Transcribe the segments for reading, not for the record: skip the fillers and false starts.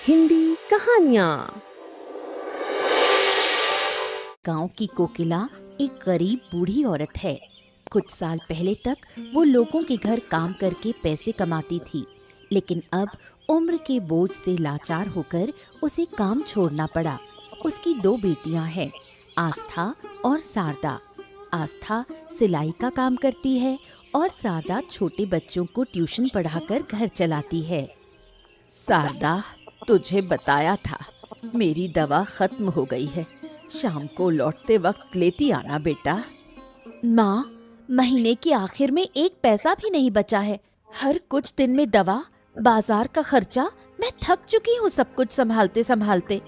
हिंदी कहानियाँ। गांव की कोकिला एक गरीब बूढ़ी औरत है। कुछ साल पहले तक वो लोगों के घर काम करके पैसे कमाती थी, लेकिन अब उम्र के बोझ से लाचार होकर उसे काम छोड़ना पड़ा। उसकी दो बेटियां हैं, आस्था और शारदा। आस्था सिलाई का काम करती है और शारदा छोटे बच्चों को ट्यूशन पढ़ाकर घर चलाती है। शारदा, तुझे बताया था, मेरी दवा खत्म हो गई है। शाम को लौटते वक्त लेती आना बेटा। माँ, महीने के आखिर में एक पैसा भी नहीं बचा है। हर कुछ दिन में दवा, बाजार का खर्चा, मैं थक चुकी हूँ सब कुछ संभालते संभालते।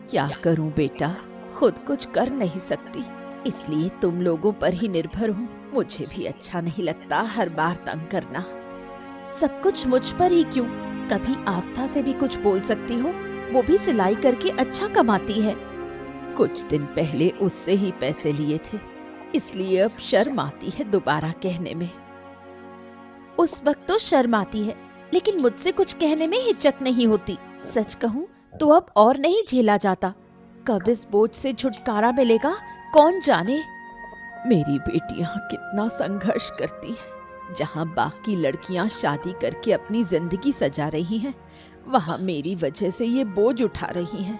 क्या करूँ बेटा, खुद कुछ कर नहीं सकती, इसलिए तुम लोगों पर ही निर्भर हूँ। मुझे भी अच्छा नहीं लगता हर बार तंग करना। सब कुछ मुझ पर ही क्यों? कभी आस्था से भी कुछ बोल सकती हो, वो भी सिलाई करके अच्छा कमाती है। कुछ दिन पहले उससे ही पैसे लिए थे, इसलिए अब शर्म आती है दोबारा कहने में। उस वक्त तो शर्म आती है, लेकिन मुझसे कुछ कहने में हिचक नहीं होती। सच कहूँ तो अब और नहीं झेला जाता। कब इस बोझ से छुटकारा मिलेगा कौन जाने। मेरी बेटियां कितना संघर्ष करती हैं। जहाँ बाकी लड़कियां शादी करके अपनी जिंदगी सजा रही हैं, वहाँ मेरी वजह से ये बोझ उठा रही हैं।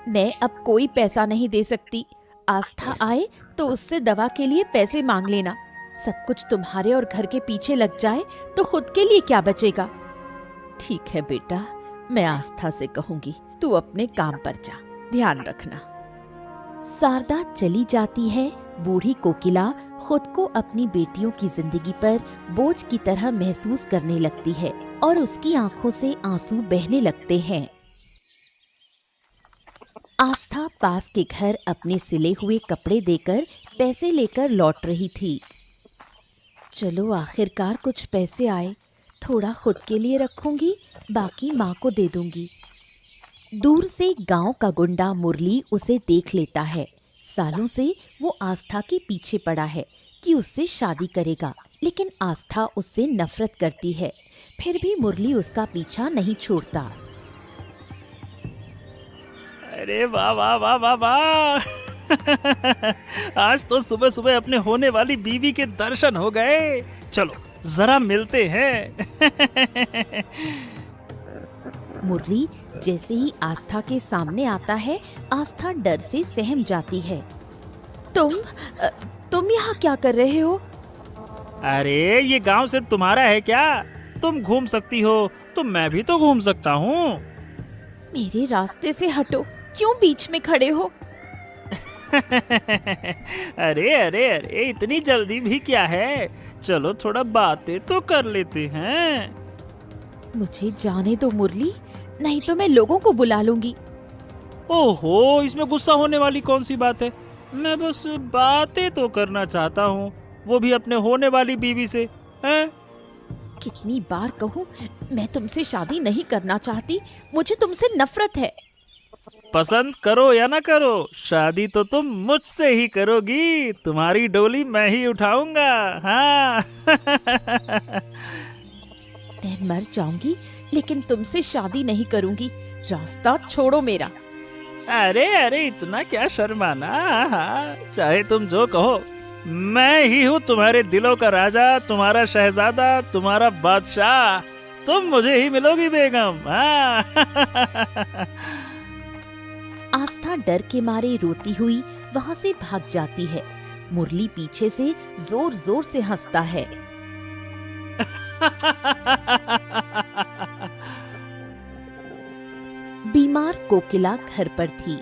मैं अब कोई पैसा नहीं दे सकती। आस्था आए तो उससे दवा के लिए पैसे मांग लेना। सब कुछ तुम्हारे और घर के पीछे लग जाए तो खुद के लिए क्या बचेगा? ठीक है बेटा, मैं आस्था से कहूंगी, तू अपने काम पर जा, ध्यान रखना। शारदा चली जाती है। बूढ़ी कोकिला खुद को अपनी बेटियों की जिंदगी पर बोझ की तरह महसूस करने लगती है और उसकी आंखों से आंसू बहने लगते हैं। आस्था पास के घर अपने सिले हुए कपड़े देकर पैसे लेकर लौट रही थी। चलो आखिरकार कुछ पैसे आए, थोड़ा खुद के लिए रखूंगी, बाकी माँ को दे दूंगी। दूर से गांव का गुंडा मुरली उसे देख लेता है। सालों से वो आस्था के पीछे पड़ा है कि उससे शादी करेगा, लेकिन आस्था उससे नफरत करती है। फिर भी मुरली उसका पीछा नहीं छोड़ता। अरे वाह वाह वाह वाह वाह आज तो सुबह सुबह अपने होने वाली बीवी के दर्शन हो गए। चलो जरा मिलते हैं। मुरली जैसे ही आस्था के सामने आता है, आस्था डर से सहम जाती है। तुम यहाँ क्या कर रहे हो? अरे ये गांव सिर्फ तुम्हारा है क्या? तुम घूम सकती हो तो मैं भी तो घूम सकता हूँ। मेरे रास्ते से हटो, क्यों बीच में खड़े हो? अरे अरे अरे, इतनी जल्दी भी क्या है? चलो थोड़ा बातें तो कर लेते हैं। मुझे जाने दो मुरली, नहीं तो मैं लोगों को बुला लूंगी। ओहो, इसमें गुस्सा होने वाली कौन सी बात है? मैं बस बातें तो करना चाहता हूँ, वो भी अपने होने वाली बीवी से। हैं? कितनी बार कहूँ, मैं तुमसे शादी नहीं करना चाहती, मुझे तुमसे नफरत है। पसंद करो या ना करो, शादी तो तुम मुझसे ही करोगी। तुम्हारी डोली मैं ही उठाऊंगा। हाँ। मैं मर जाऊंगी, लेकिन तुमसे शादी नहीं करूंगी। रास्ता छोड़ो मेरा। अरे अरे, इतना क्या शर्माना। हाँ, चाहे तुम जो कहो, मैं ही हूँ तुम्हारे दिलों का राजा, तुम्हारा शहजादा, तुम्हारा बादशाह। तुम मुझे ही मिलोगी बेगम। हाँ। आस्था डर के मारे रोती हुई वहाँ से भाग जाती है। मुरली पीछे से जोर जोर से हंसता है। बीमार कोकिला घर पर थी।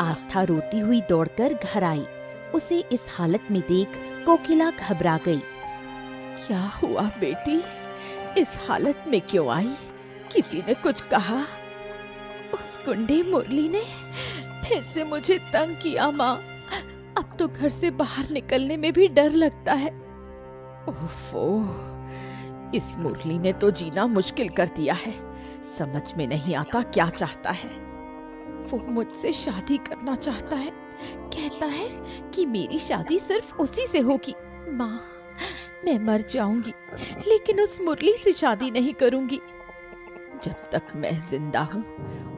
आस्था रोती हुई दौड़कर घर आई। उसे इस हालत में देख कोकिला घबरा गई। क्या हुआ बेटी, इस हालत में क्यों आई? किसी ने कुछ कहा? उस गुंडे मुरली ने फिर से मुझे तंग किया माँ। अब तो घर से बाहर निकलने में भी डर लगता है। ओफो, इस मुरली ने तो जीना मुश्किल कर दिया है। समझ में नहीं आता क्या चाहता है। वो मुझसे शादी करना चाहता है, कहता है कि मेरी शादी सिर्फ उसी से होगी। माँ, मैं मर जाऊंगी, लेकिन उस मुरली से शादी नहीं करूंगी। जब तक मैं जिंदा हूँ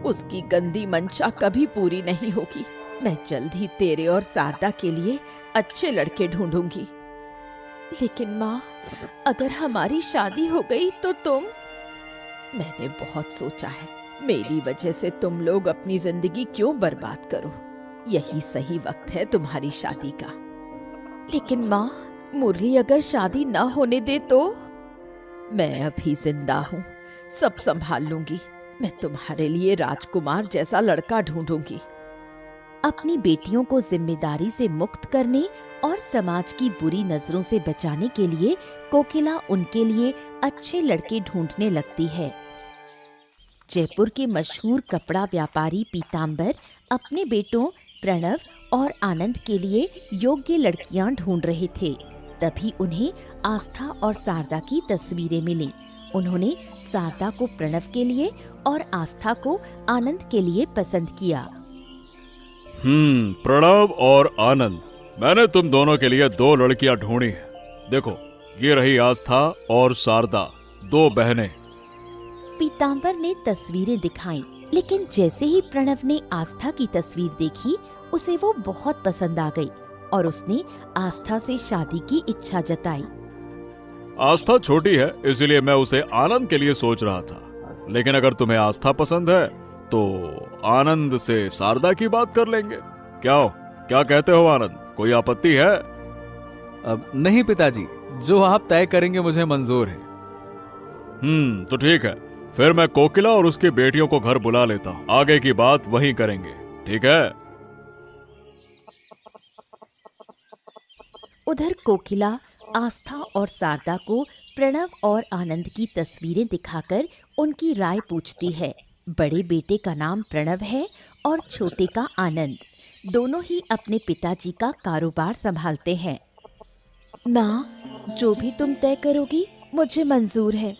उसकी गंदी मंशा कभी पूरी नहीं होगी। मैं जल्द ही तेरे और शारदा के लिए अच्छे लड़के ढूंढूंगी। लेकिन माँ, अगर हमारी शादी हो गई तो तुम? मैंने बहुत सोचा है, मेरी वजह से तुम लोग अपनी जिंदगी क्यों बर्बाद करो। यही सही वक्त है तुम्हारी शादी का। लेकिन माँ, मुरली अगर शादी ना होने दे तो? मैं अभी जिंदा हूँ, सब संभाल लूंगी। मैं तुम्हारे लिए राजकुमार जैसा लड़का ढूंढूंगी। अपनी बेटियों को जिम्मेदारी से मुक्त करने और समाज की बुरी नजरों से बचाने के लिए कोकिला उनके लिए अच्छे लड़के ढूंढने लगती है। जयपुर के मशहूर कपड़ा व्यापारी पीतांबर अपने बेटों प्रणव और आनंद के लिए योग्य लड़कियां ढूंढ रहे थे। तभी उन्हें आस्था और शारदा की तस्वीरें मिली। उन्होंने शारदा को प्रणव के लिए और आस्था को आनंद के लिए पसंद किया। प्रणव और आनंद, मैंने तुम दोनों के लिए 2 लड़कियां ढूंढी हैं। देखो, ये रही आस्था और शारदा, 2 बहनें। पीतांबर ने तस्वीरें दिखाईं, लेकिन जैसे ही प्रणव ने आस्था की तस्वीर देखी, उसे वो बहुत पसंद आ गई और उसने आस्था से शादी की इच्छा जताई। आस्था छोटी है, इसलिए मैं उसे आनंद के लिए सोच रहा था। लेकिन अगर तुम्हें आस्था पसंद है तो आनंद से शारदा की बात कर लेंगे। क्या कहते हो आनंद, कोई आपत्ति है? अब नहीं पिताजी, जो आप तय करेंगे मुझे मंजूर है। तो ठीक है, फिर मैं कोकिला और उसकी बेटियों को घर बुला लेता हूँ। आगे की बात वहीं करेंगे, ठीक है? उधर कोकिला आस्था और शारदा को प्रणव और आनंद की तस्वीरें दिखाकर उनकी राय पूछती है। बड़े बेटे का नाम प्रणव है और छोटे का आनंद। दोनों ही अपने पिताजी का कारोबार संभालते हैं। माँ, जो भी तुम तय करोगी मुझे मंजूर है।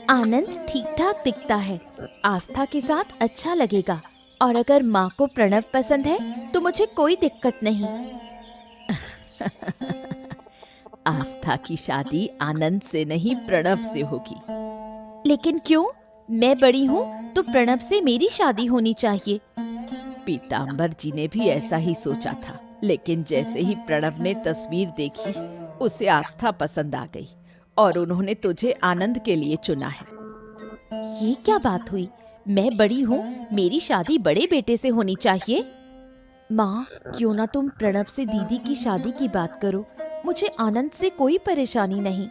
आनंद ठीक ठाक दिखता है, आस्था के साथ अच्छा लगेगा, और अगर माँ को प्रणव पसंद है तो मुझे कोई दिक्कत नहीं। आस्था की शादी आनंद से नहीं प्रणव से होगी। लेकिन क्यों? मैं बड़ी हूँ तो प्रणव से मेरी शादी होनी चाहिए। पीतांबर जी ने भी ऐसा ही सोचा था, लेकिन जैसे ही प्रणव ने तस्वीर देखी उसे आस्था पसंद आ गई और उन्होंने तुझे आनंद के लिए चुना है। ये क्या बात हुई? मैं बड़ी हूँ, मेरी शादी बड़े बेटे से होनी चाहिए। माँ, क्यों ना तुम प्रणव से दीदी की शादी की बात करो, मुझे आनंद से कोई परेशानी नहीं।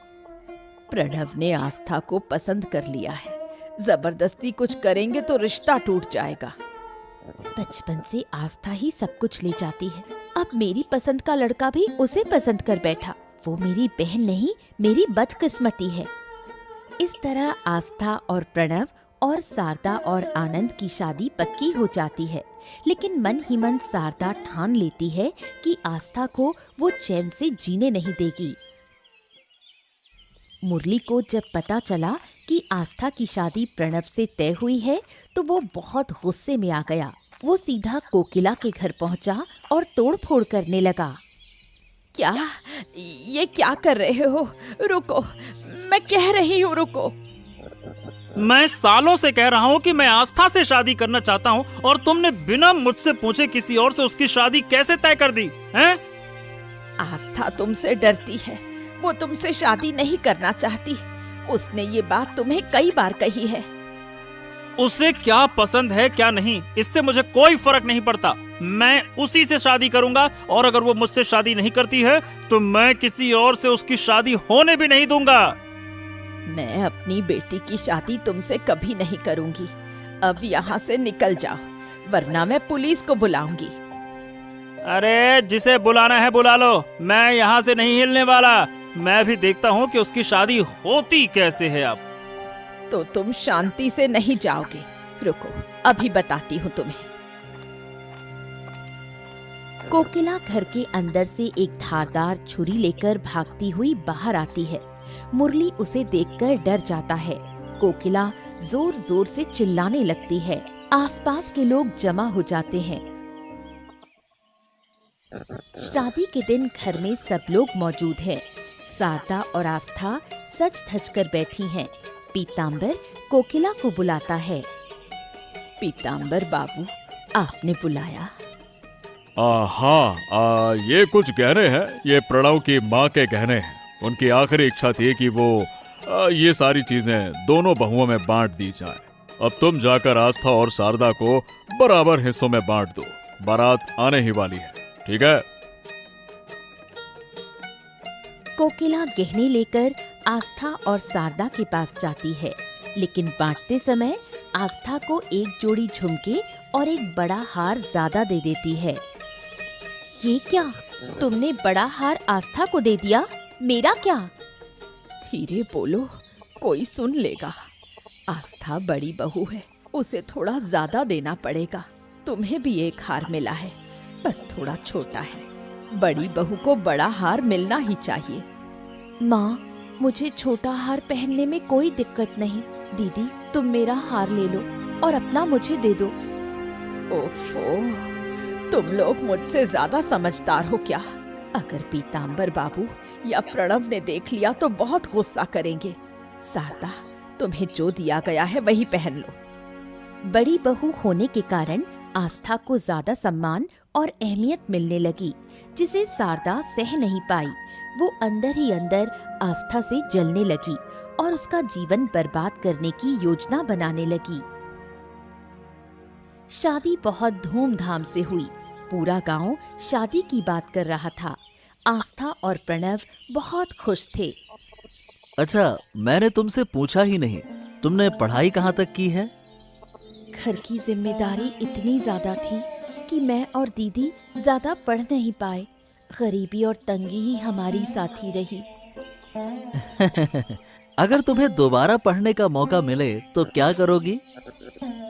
प्रणव ने आस्था को पसंद कर लिया है, जबरदस्ती कुछ करेंगे तो रिश्ता टूट जाएगा। बचपन से आस्था ही सब कुछ ले जाती है, अब मेरी पसंद का लड़का भी उसे पसंद कर बैठा। वो मेरी बहन नहीं, मेरी बदकिस्मती है। इस तरह आस्था और प्रणव और शारदा और आनंद की शादी पक्की हो जाती है। लेकिन मन ही मन शारदा ठान लेती है कि आस्था को वो चैन से जीने नहीं देगी। मुरली को जब पता चला कि आस्था की शादी प्रणव से तय हुई है तो वो बहुत गुस्से में आ गया। वो सीधा कोकिला के घर पहुंचा और तोड़फोड़ करने लगा। क्या? ये क्या कर रहे हो? रुको, मैं कह रही हूँ रुको। मैं सालों से कह रहा हूँ कि मैं आस्था से शादी करना चाहता हूँ और तुमने बिना मुझसे पूछे किसी और से उसकी शादी कैसे तय कर दी हैं? आस्था तुमसे डरती है, वो तुमसे शादी नहीं करना चाहती। उसने ये बात तुम्हें कई बार कही है। उसे क्या पसंद है क्या नहीं, इससे मुझे कोई फर्क नहीं पड़ता। मैं उसी से शादी करूंगा और अगर वो मुझसे शादी नहीं करती है तो मैं किसी और से उसकी शादी होने भी नहीं दूंगा। मैं अपनी बेटी की शादी तुमसे कभी नहीं करूंगी। अब यहाँ से निकल जाओ, वरना मैं पुलिस को बुलाऊंगी। अरे जिसे बुलाना है बुला लो, मैं यहाँ से नहीं हिलने वाला। मैं भी देखता हूँ कि उसकी शादी होती कैसे है। अब तो तुम शांति से नहीं जाओगे। रुको, अभी बताती हूँ तुम्हें। कोकिला घर के अंदर से एक धारदार छुरी लेकर भागती हुई बाहर आती है। मुरली उसे देखकर डर जाता है। कोकिला जोर जोर से चिल्लाने लगती है। आसपास के लोग जमा हो जाते हैं। शादी के दिन घर में सब लोग मौजूद हैं। शारदा और आस्था सज धज कर बैठी हैं। पीताम्बर कोकिला को बुलाता है। पीताम्बर बाबू, आपने बुलाया? हाँ, ये कुछ गहने हैं। ये प्रणव की माँ के गहने हैं। उनकी आखिरी इच्छा थी कि वो ये सारी चीजें दोनों बहुओं में बांट दी जाए। अब तुम जाकर आस्था और शारदा को बराबर हिस्सों में बांट दो। बारात आने ही वाली है, ठीक है? कोकिला गहने लेकर आस्था और शारदा के पास जाती है, लेकिन बांटते समय आस्था को एक जोड़ी झुमके और एक बड़ा हार ज्यादा दे देती है। ये क्या, तुमने बड़ा हार आस्था को दे दिया, मेरा क्या? धीरे बोलो, कोई सुन लेगा। आस्था बड़ी बहू है, उसे थोड़ा ज्यादा देना पड़ेगा। तुम्हें भी एक हार मिला है, बस थोड़ा छोटा है। बड़ी बहू को बड़ा हार मिलना ही चाहिए। माँ, मुझे छोटा हार पहनने में कोई दिक्कत नहीं। दीदी, तुम मेरा हार ले लो और अपना मुझे दे दो। ओफो, तुम लोग मुझसे ज्यादा समझदार हो क्या? अगर पीताम्बर बाबू या प्रणव ने देख लिया तो बहुत गुस्सा करेंगे। शारदा, तुम्हें जो दिया गया है वही पहन लो। बड़ी बहू होने के कारण आस्था को ज्यादा सम्मान और अहमियत मिलने लगी, जिसे शारदा सह नहीं पाई। वो अंदर ही अंदर आस्था से जलने लगी और उसका जीवन बर्बाद करने की योजना बनाने लगी। शादी बहुत धूमधाम से हुई। पूरा गांव शादी की बात कर रहा था। आस्था और प्रणव बहुत खुश थे। अच्छा, मैंने तुमसे पूछा ही नहीं, तुमने पढ़ाई कहाँ तक की है? घर की जिम्मेदारी इतनी ज्यादा थी कि मैं और दीदी ज्यादा पढ़ नहीं पाए। गरीबी और तंगी ही हमारी साथी रही। अगर तुम्हें दोबारा पढ़ने का मौका मिले तो क्या करोगी?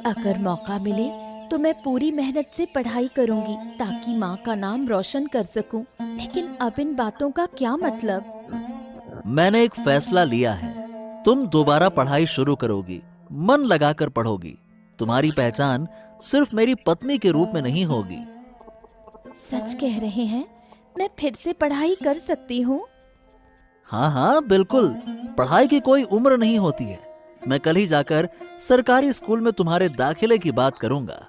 अगर मौका मिले तो मैं पूरी मेहनत से पढ़ाई करूंगी ताकि माँ का नाम रोशन कर सकूं। लेकिन अब इन बातों का क्या मतलब? मैंने एक फैसला लिया है। तुम दोबारा पढ़ाई शुरू करोगी, मन लगाकर पढ़ोगी। तुम्हारी पहचान सिर्फ मेरी पत्नी के रूप में नहीं होगी। सच कह रहे हैं? मैं फिर से पढ़ाई कर सकती हूँ? हाँ हाँ, बिल्कुल। पढ़ाई की कोई उम्र नहीं होती है। मैं कल ही जाकर सरकारी स्कूल में तुम्हारे दाखिले की बात करूंगा।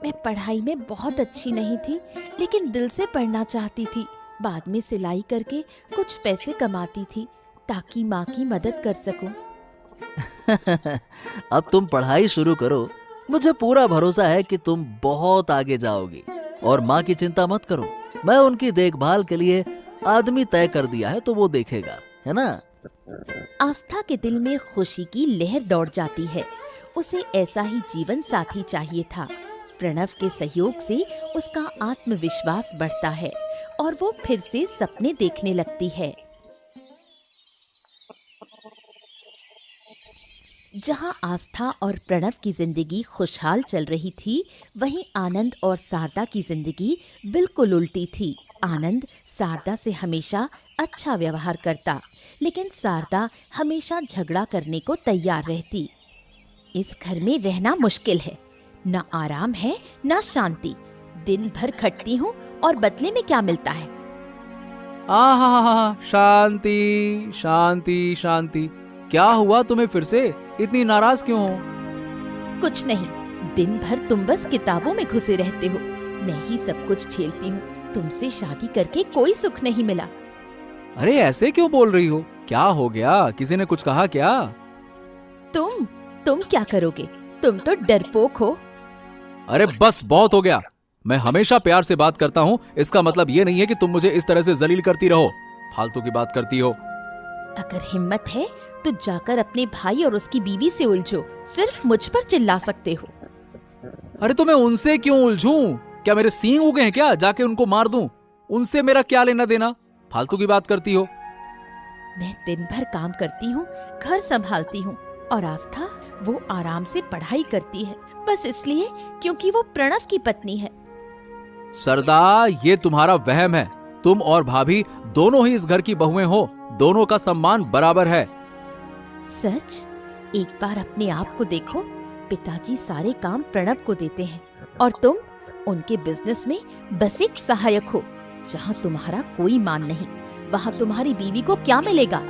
मैं पढ़ाई में बहुत अच्छी नहीं थी, लेकिन दिल से पढ़ना चाहती थी। बाद में सिलाई करके कुछ पैसे कमाती थी ताकि माँ की मदद कर सकूं। अब तुम पढ़ाई शुरू करो। मुझे पूरा भरोसा है कि तुम बहुत आगे जाओगी। और माँ की चिंता मत करो, मैं उनकी देखभाल के लिए आदमी तय कर दिया है, तो वो देखेगा, है ना? आस्था के दिल में खुशी की लहर दौड़ जाती है। उसे ऐसा ही जीवन साथी चाहिए था। प्रणव के सहयोग से उसका आत्मविश्वास बढ़ता है और वो फिर से सपने देखने लगती है। जहां आस्था और प्रणव की जिंदगी खुशहाल चल रही थी, वहीं आनंद और शारदा की जिंदगी बिल्कुल उल्टी थी। आनंद शारदा से हमेशा अच्छा व्यवहार करता, लेकिन शारदा हमेशा झगड़ा करने को तैयार रहती। इस घर में रहना मुश्किल है, ना आराम है ना शांति। दिन भर खटती हूँ और बदले में क्या मिलता है? आहा, शांति शांति शांति। क्या हुआ तुम्हें? फिर से इतनी नाराज क्यों हो? कुछ नहीं, दिन भर तुम बस किताबों में घुसे रहते हो। मैं ही सब कुछ झेलती हूँ। तुमसे शादी करके कोई सुख नहीं मिला। अरे ऐसे क्यों बोल रही हो? क्या हो गया? किसी ने कुछ कहा क्या? तुम क्या करोगे? तुम तो डरपोक हो। अरे बस, बहुत हो गया। मैं हमेशा प्यार से बात करता हूँ, इसका मतलब ये नहीं है कि तुम मुझे इस तरह से जलील करती रहो। फालतू की बात करती हो। अगर हिम्मत है तो जाकर अपने भाई और उसकी बीवी से उलझो। सिर्फ मुझ पर चिल्ला सकते हो। अरे तो मैं उनसे क्यों उलझूं? क्या मेरे सींग उगे हैं क्या? जाके उनको मार दूं? उनसे मेरा क्या लेना देना? फालतू की बात करती हो। मैं दिन भर काम करती हूँ, घर संभालती हूँ, और आस्था वो आराम से पढ़ाई करती है, बस इसलिए क्योंकि वो प्रणव की पत्नी है। सरदा, ये तुम्हारा वहम है। तुम और भाभी दोनों ही इस घर की बहुएं हो। दोनों का सम्मान बराबर है। सच? एक बार अपने आप को देखो। पिताजी सारे काम प्रणव को देते हैं और तुम उनके बिजनेस में बस एक सहायक हो। जहाँ तुम्हारा कोई मान नहीं, वहाँ तुम्हारी बीवी को क्या मिलेगा?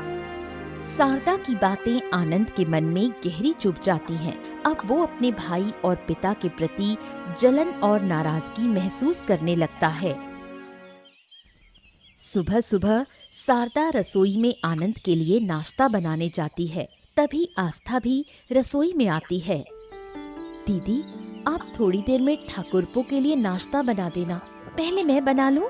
शारदा की बातें आनंद के मन में गहरी चुभ जाती हैं। अब वो अपने भाई और पिता के प्रति जलन और नाराजगी महसूस करने लगता है। सुबह सुबह शारदा रसोई में आनंद के लिए नाश्ता बनाने जाती है। तभी आस्था भी रसोई में आती है। दीदी, आप थोड़ी देर में ठाकुरपो के लिए नाश्ता बना देना, पहले मैं बना लूं?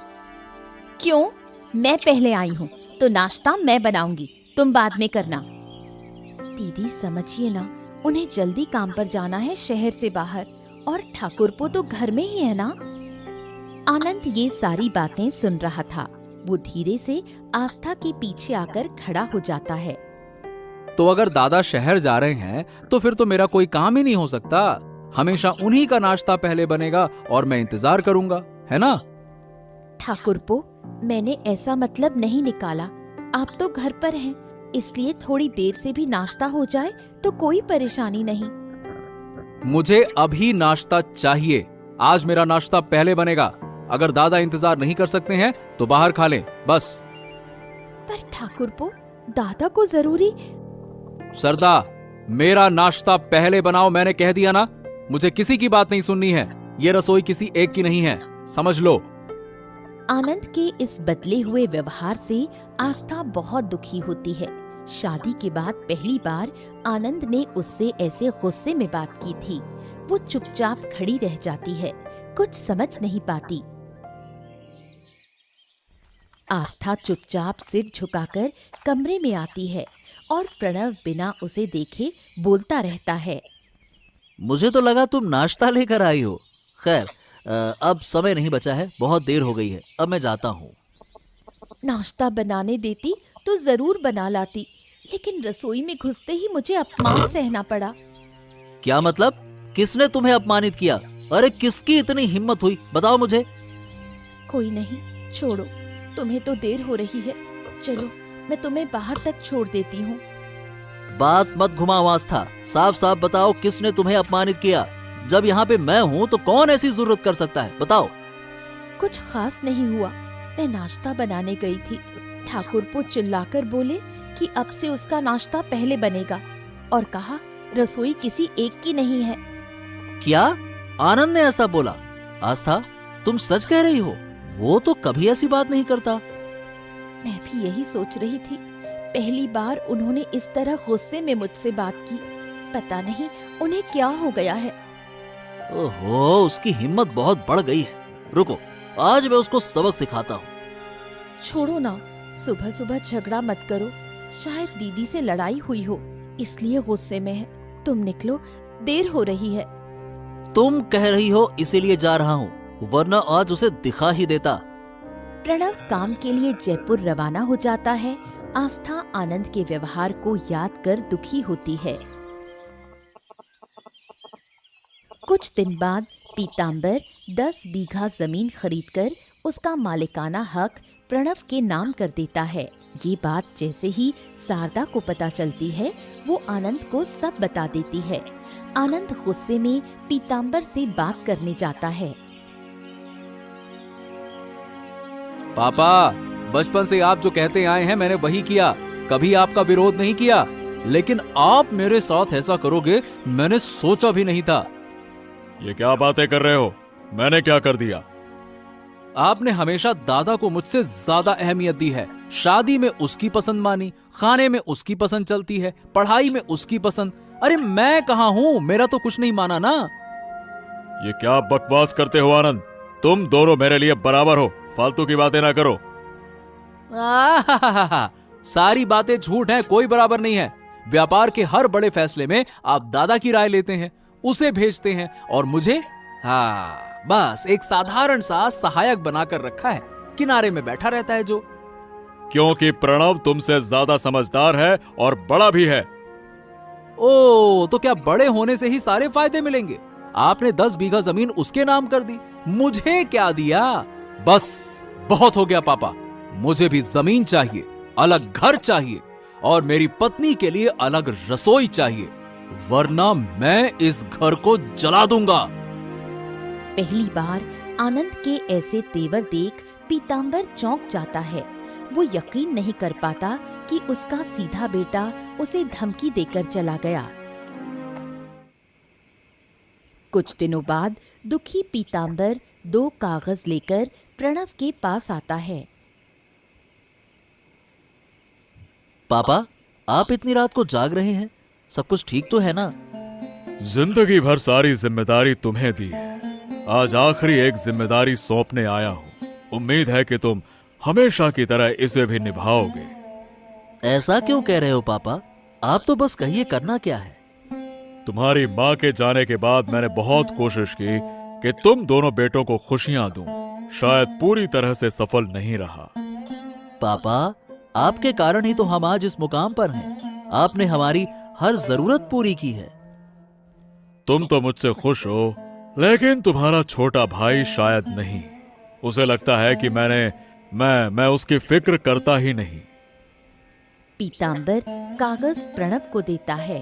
क्यों? मैं पहले आई हूँ तो नाश्ता मैं बनाऊंगी, तुम बाद में करना। दीदी समझिए ना, उन्हें जल्दी काम पर जाना है शहर से बाहर, और ठाकुरपो तो घर में ही है ना। आनंद ये सारी बातें सुन रहा था। वो धीरे से आस्था के पीछे आकर खड़ा हो जाता है। तो अगर दादा शहर जा रहे हैं तो फिर तो मेरा कोई काम ही नहीं हो सकता। हमेशा उन्हीं का नाश्ता पहले बनेगा और मैं इंतजार करूंगा, है ना? ठाकुरपो, मैंने ऐसा मतलब नहीं निकाला। आप तो घर पर हैं, इसलिए थोड़ी देर से भी नाश्ता हो जाए तो कोई परेशानी नहीं। मुझे अभी नाश्ता चाहिए। आज मेरा नाश्ता पहले बनेगा। अगर दादा इंतजार नहीं कर सकते हैं तो बाहर खा लें, बस। पर ठाकुरपो, दादा को जरूरी। सरदा, मेरा नाश्ता पहले बनाओ, मैंने कह दिया ना। मुझे किसी की बात नहीं सुननी है। ये रसोई किसी एक की नहीं है, समझ लो। आनंद के इस बदले हुए व्यवहार से आस्था बहुत दुखी होती है। शादी के बाद पहली बार आनंद ने उससे ऐसे गुस्से में बात की थी। वो चुपचाप खड़ी रह जाती है, कुछ समझ नहीं पाती। आस्था चुपचाप सिर झुकाकर कमरे में आती है और प्रणव बिना उसे देखे बोलता रहता है। मुझे तो लगा तुम नाश्ता लेकर आई हो। खैर, अब समय नहीं बचा है, बहुत देर हो गई है। अब मैं जाता हूँ। नाश्ता बनाने देती तो जरूर बना लाती, लेकिन रसोई में घुसते ही मुझे अपमान सहना पड़ा। क्या मतलब? किसने तुम्हें अपमानित किया? अरे किसकी इतनी हिम्मत हुई, बताओ मुझे। कोई नहीं, छोड़ो, तुम्हें तो देर हो रही है। चलो, मैं तुम्हें बाहर तक छोड़ देती हूँ। बात मत घुमाओ आस्था, साफ साफ बताओ किसने तुम्हें अपमानित किया। जब यहाँ पे मैं हूँ तो कौन ऐसी जरूरत कर सकता है, बताओ। कुछ खास नहीं हुआ। मैं नाश्ता बनाने गई थी। ठाकुरपो चिल्लाकर बोले कि अब से उसका नाश्ता पहले बनेगा, और कहा रसोई किसी एक की नहीं है। क्या? आनंद ने ऐसा बोला? आस्था, तुम सच कह रही हो? वो तो कभी ऐसी बात नहीं करता। मैं भी यही सोच रही थी। पहली बार उन्होंने इस तरह गुस्से में मुझसे बात की। पता नहीं उन्हें क्या हो गया है। ओहो, उसकी हिम्मत बहुत बढ़ गई है। रुको, आज मैं उसको सबक सिखाता हूँ। छोड़ो ना, सुबह सुबह झगड़ा मत करो। शायद दीदी से लड़ाई हुई हो, इसलिए गुस्से में है। तुम निकलो, देर हो रही है। तुम कह रही हो इसीलिए जा रहा हूँ, वरना आज उसे दिखा ही देता। प्रणव काम के लिए जयपुर रवाना हो जाता है। आस्था आनंद के व्यवहार को याद कर दुखी होती है। कुछ दिन बाद पीताम्बर 10 बीघा जमीन खरीदकर उसका मालिकाना हक प्रणव के नाम कर देता है। ये बात जैसे ही शारदा को पता चलती है, वो आनंद को सब बता देती है। आनंद गुस्से में पीताम्बर से बात करने जाता है। पापा, बचपन से आप जो कहते आए हैं मैंने वही किया, कभी आपका विरोध नहीं किया। लेकिन आप मेरे साथ ऐसा करोगे मैंने सोचा भी नहीं था। ये क्या बातें कर रहे हो? मैंने क्या कर दिया? आपने हमेशा दादा को मुझसे ज्यादा अहमियत दी है। शादी में उसकी पसंद मानी, खाने में उसकी पसंद चलती है, पढ़ाई में उसकी पसंद। अरे मैं कहाँ हूँ, मेरा तो कुछ नहीं माना ना। ये क्या बकवास करते हो आनंद? तुम दोनों मेरे लिए बराबर हो, फालतू की बातें ना करो। सारी बातें झूठ हैं, कोई बराबर नहीं है। व्यापार के हर बड़े फैसले में आप दादा की राय लेते हैं, उसे भेजते हैं, और मुझे बस एक साधारण सा सहायक बनाकर रखा है, किनारे में बैठा रहता है जो। क्योंकि प्रणव तुमसे ज्यादा समझदार है और बड़ा भी है। ओ, तो क्या बड़े होने से ही सारे फायदे मिलेंगे? आपने 10 बीघा जमीन उसके नाम कर दी, मुझे क्या दिया? बस बहुत हो गया पापा, मुझे भी जमीन चाहिए, अलग घर चाहिए, और मेरी पत्नी के लिए अलग रसोई चाहिए, वरना मैं इस घर को जला दूंगा। पहली बार आनंद के ऐसे तेवर देख पीताम्बर चौंक जाता है। वो यकीन नहीं कर पाता कि उसका सीधा बेटा उसे धमकी देकर चला गया। कुछ दिनों बाद दुखी पीतांबर 2 कागज लेकर प्रणव के पास आता है। पापा, आप इतनी रात को जाग रहे हैं, सब कुछ ठीक तो है ना? जिंदगी भर सारी जिम्मेदारी तुम्हें दी है, आज आखिरी एक जिम्मेदारी सौंपने आया हूँ। उम्मीद है कि तुम हमेशा की तरह इसे भी निभाओगे। ऐसा क्यों कह रहे हो पापा? आप तो बस कहिए, करना क्या है? तुम्हारी माँ के जाने के बाद मैंने बहुत कोशिश की कि तुम दोनों बेटों को खुशियां दूं। शायद पूरी तरह से सफल नहीं रहा। पापा, आपके कारण ही तो हम आज इस मुकाम पर हैं। आपने हमारी हर जरूरत पूरी की है। तुम तो मुझसे खुश हो, लेकिन तुम्हारा छोटा भाई शायद नहीं। उसे लगता है कि मैं उसकी फिक्र करता ही नहीं। पीतांबर कागज प्रणव को देता है।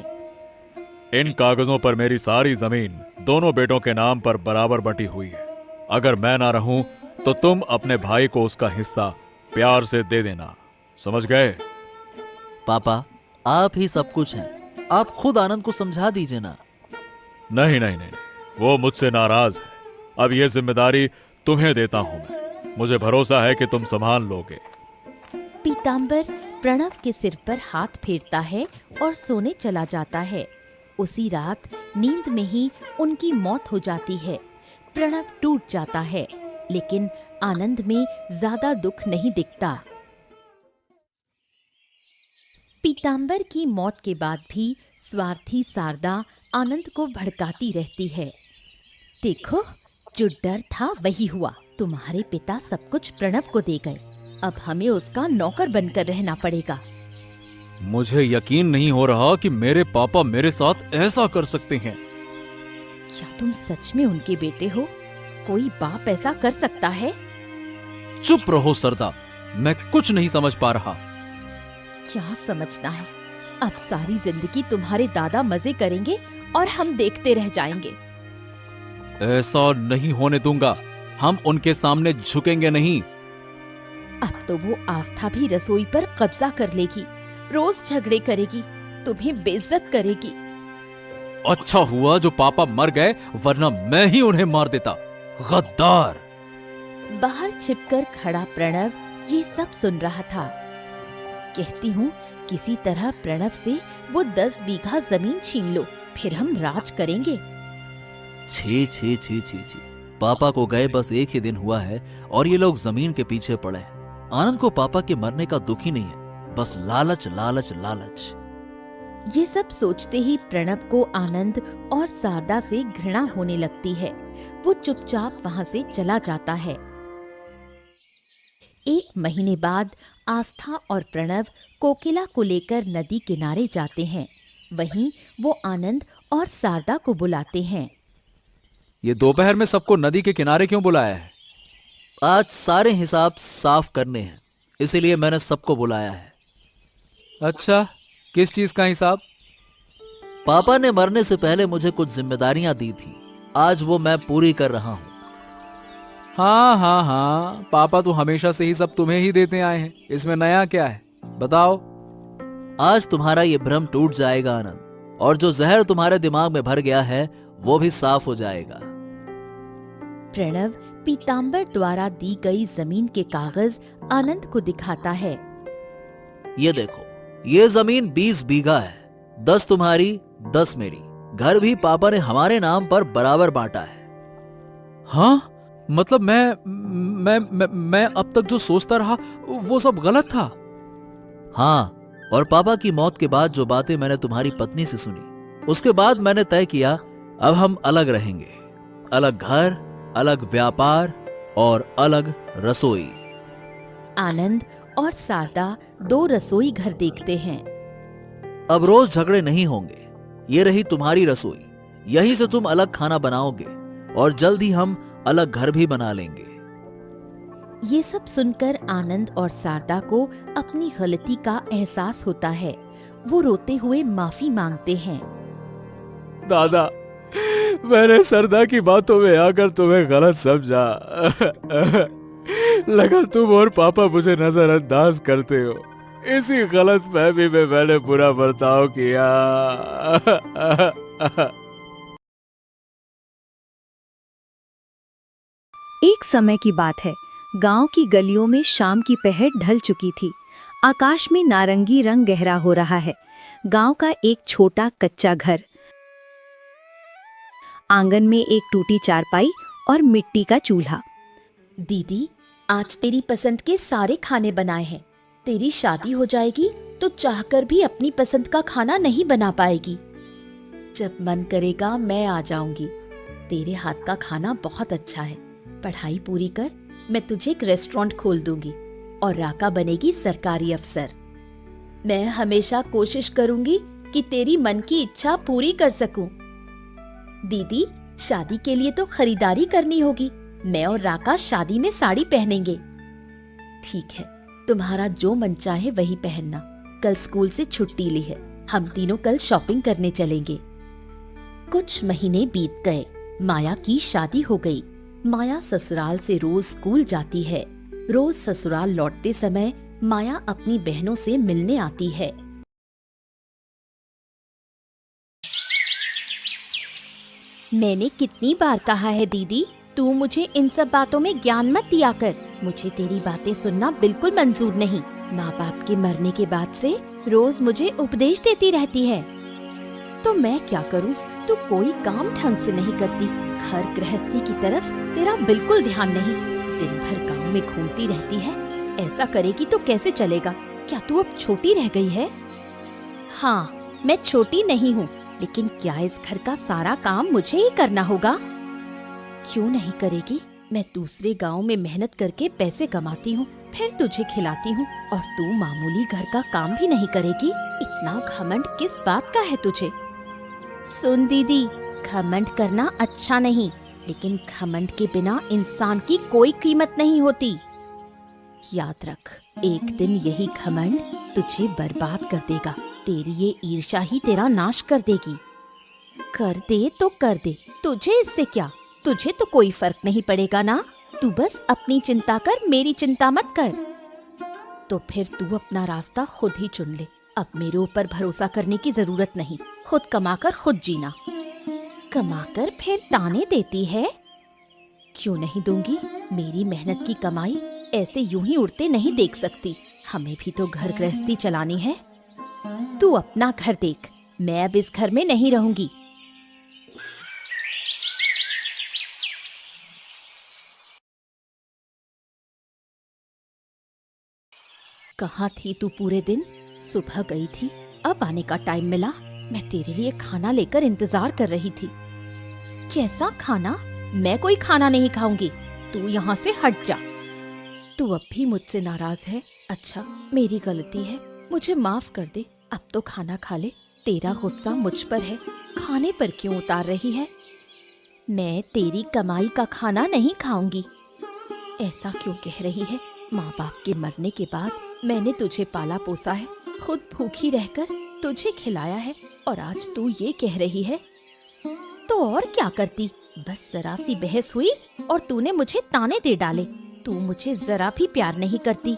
इन कागजों पर मेरी सारी जमीन दोनों बेटों के नाम पर बराबर बटी हुई है। अगर मैं ना रहूं तो तुम अपने भाई को उसका हिस्सा प्यार से दे देना, समझ गए? पापा, आप ही सब कुछ हैं। आप खुद आनंद को समझा दीजिए ना। नहीं नहीं नहीं, वो मुझसे नाराज है। अब यह जिम्मेदारी तुम्हें देता हूं मैं। मुझे भरोसा है कि तुम संभाल लोगे। पीतांबर प्रणव के सिर पर हाथ फेरता है और सोने चला जाता है। उसी रात नींद में ही उनकी मौत हो जाती है। प्रणव टूट जाता है, लेकिन आनंद में ज्यादा दुख नहीं दिखता। पीतांबर की मौत के बाद भी स्वार्थी शारदा आनंद को भड़काती रहती है। देखो, जो डर था वही हुआ। तुम्हारे पिता सब कुछ प्रणव को दे गए, अब हमें उसका नौकर बनकर रहना पड़ेगा। मुझे यकीन नहीं हो रहा कि मेरे पापा मेरे साथ ऐसा कर सकते हैं। क्या तुम सच में उनके बेटे हो? कोई बाप ऐसा कर सकता है? चुप रहो सरदा, मैं कुछ नहीं समझ पा रहा। क्या समझना है? अब सारी जिंदगी तुम्हारे दादा मजे करेंगे और हम देखते रह जाएंगे। ऐसा नहीं होने दूंगा। हम उनके सामने झुकेंगे नहीं। अब तो वो आस्था भी रसोई पर कब्जा कर लेगी, रोज झगड़े करेगी, तुम्हें बेइज्जत करेगी। अच्छा हुआ जो पापा मर गए, वरना मैं ही उन्हें मार देता। गद्दार! बाहर छिपकर खड़ा प्रणव ये सब सुन रहा था। कहती हूँ, किसी तरह प्रणव से वो 10 बीघा जमीन छीन लो, फिर हम राज करेंगे। छी छी छी छी छी, पापा को गए बस एक ही दिन हुआ है और ये लोग जमीन के पीछे पड़े हैं। आनंद को पापा के मरने का दुख ही नहीं है, बस लालच लालच लालच। ये सब सोचते ही प्रणव को आनंद और शारदा से घृणा होने लगती है। वो चुपचाप वहां से चला जाता है। 1 महीने बाद आस्था और प्रणव कोकिला को लेकर नदी किनारे जाते हैं। वहीं वो आनंद और शारदा को बुलाते हैं। ये दोपहर में सबको नदी के किनारे क्यों बुलाया है? आज सारे हिसाब साफ करने हैं, इसीलिए मैंने सबको बुलाया है। अच्छा, किस चीज का हिसाब? पापा ने मरने से पहले मुझे कुछ जिम्मेदारियां दी थी, आज वो मैं पूरी कर रहा हूँ। हाँ, पापा तो हमेशा से ही सब तुम्हें ही देते आए हैं, इसमें नया क्या है? बताओ। आज तुम्हारा ये भ्रम टूट जाएगा आनंद, और जो जहर तुम्हारे दिमाग में भर गया है वो भी साफ हो जाएगा। प्रणव पीतांबर द्वारा दी गई जमीन के कागज आनंद को दिखाता है। ये देखो, ये जमीन 20 बीघा है, 10 तुम्हारी 10 मेरी। घर भी पापा ने हमारे नाम पर बराबर बांटा है। हाँ, मतलब मैं अब तक जो सोचता रहा वो सब गलत था। हाँ, और पापा की मौत के बाद जो बातें मैंने तुम्हारी पत्नी से सुनी, उसके बाद मैंने तय किया अब हम अलग रहेंगे। अलग घर, अलग व्यापार और अलग रसोई। आनंद और शारदा 2 रसोई घर देखते हैं। अब रोज झगड़े नहीं होंगे। ये रही तुम्हारी रसोई, यहीं से तुम अलग खाना बनाओगे और जल्द ही हम अलग घर भी बना लेंगे। ये सब सुनकर आनंद और शारदा को अपनी गलती का एहसास होता है। वो रोते हुए माफी मांगते हैं। दादा, मैंने सरदा की बातों में आकर तुम्हें गलत समझा। लगा तुम और पापा मुझे नजरअंदाज करते हो। इसी गलतफहमी में मैंने बुरा बर्ताव किया। एक समय की बात है, गांव की गलियों में शाम की पहर ढल चुकी थी। आकाश में नारंगी रंग गहरा हो रहा है। गांव का एक छोटा कच्चा घर, आंगन में एक टूटी चारपाई और मिट्टी का चूल्हा। दीदी, आज तेरी पसंद के सारे खाने बनाए हैं। तेरी शादी हो जाएगी तो चाहकर भी अपनी पसंद का खाना नहीं बना पाएगी। जब मन करेगा मैं आ जाऊंगी। तेरे हाथ का खाना बहुत अच्छा है। पढ़ाई पूरी कर, मैं तुझे एक रेस्टोरेंट खोल दूंगी और राका बनेगी सरकारी अफसर। मैं हमेशा कोशिश करूंगी कि तेरी मन की इच्छा पूरी कर सकूं। दीदी, शादी के लिए तो खरीदारी करनी होगी। मैं और राका शादी में साड़ी पहनेंगे। ठीक है, तुम्हारा जो मन चाहे वही पहनना। कल स्कूल से छुट्टी ली है, हम तीनों कल शॉपिंग करने चलेंगे। कुछ महीने बीत गए। माया की शादी हो गई। माया ससुराल से रोज स्कूल जाती है। रोज ससुराल लौटते समय माया अपनी बहनों से मिलने आती है। मैंने कितनी बार कहा है दीदी, तू मुझे इन सब बातों में ज्ञान मत दिया कर। मुझे तेरी बातें सुनना बिल्कुल मंजूर नहीं। माँ बाप के मरने के बाद से रोज मुझे उपदेश देती रहती है। तो मैं क्या करूँ? तू कोई काम ढंग से नहीं करती। घर गृहस्थी की तरफ तेरा बिल्कुल ध्यान नहीं। दिन भर गाँव में घूमती रहती है। ऐसा करेगी तो कैसे चलेगा? क्या तू अब छोटी रह गई है? हाँ, मैं छोटी नहीं हूँ, लेकिन क्या इस घर का सारा काम मुझे ही करना होगा? क्यों नहीं करेगी? मैं दूसरे गांव में मेहनत करके पैसे कमाती हूँ, फिर तुझे खिलाती हूँ, और तू मामूली घर का काम भी नहीं करेगी? इतना घमंड किस बात का है तुझे? सुन दीदी, घमंड करना अच्छा नहीं, लेकिन घमंड के बिना इंसान की कोई कीमत नहीं होती। याद रख, एक दिन यही घमंड तुझे बर्बाद कर देगा। तेरी ये ईर्ष्या ही तेरा नाश कर देगी। कर दे तो कर दे, तुझे इससे क्या? तुझे तो कोई फर्क नहीं पड़ेगा ना। तू बस अपनी चिंता कर, मेरी चिंता मत कर। तो फिर तू अपना रास्ता खुद ही चुन ले। अब मेरे ऊपर भरोसा करने की जरूरत नहीं। खुद कमाकर खुद जीना। कमाकर फिर ताने देती है? क्यों नहीं दूंगी? मेरी मेहनत की कमाई ऐसे यूं ही उड़ते नहीं देख सकती। हमें भी तो घर गृहस्थी चलानी है। तू अपना घर देख, मैं अब इस घर में नहीं रहूंगी। कहाँ थी तू पूरे दिन? सुबह गई थी, अब आने का टाइम मिला। मैं तेरे लिए खाना लेकर इंतजार कर रही थी। कैसा खाना? मैं कोई खाना नहीं खाऊंगी। तू यहाँ से हट जा। तू अब भी मुझसे नाराज है? अच्छा, मेरी गलती है, मुझे माफ कर दे। अब तो खाना खा ले। तेरा गुस्सा मुझ पर है, खाने पर क्यों उतार रही है? मैं तेरी कमाई का खाना नहीं खाऊंगी। ऐसा क्यों कह रही है? माँ बाप के मरने के बाद मैंने तुझे पाला पोसा है, खुद भूखी रहकर तुझे खिलाया है, और आज तू ये कह रही है? तो और क्या करती? बस जरा सी बहस हुई और तूने मुझे ताने दे डाले। तू मुझे जरा भी प्यार नहीं करती।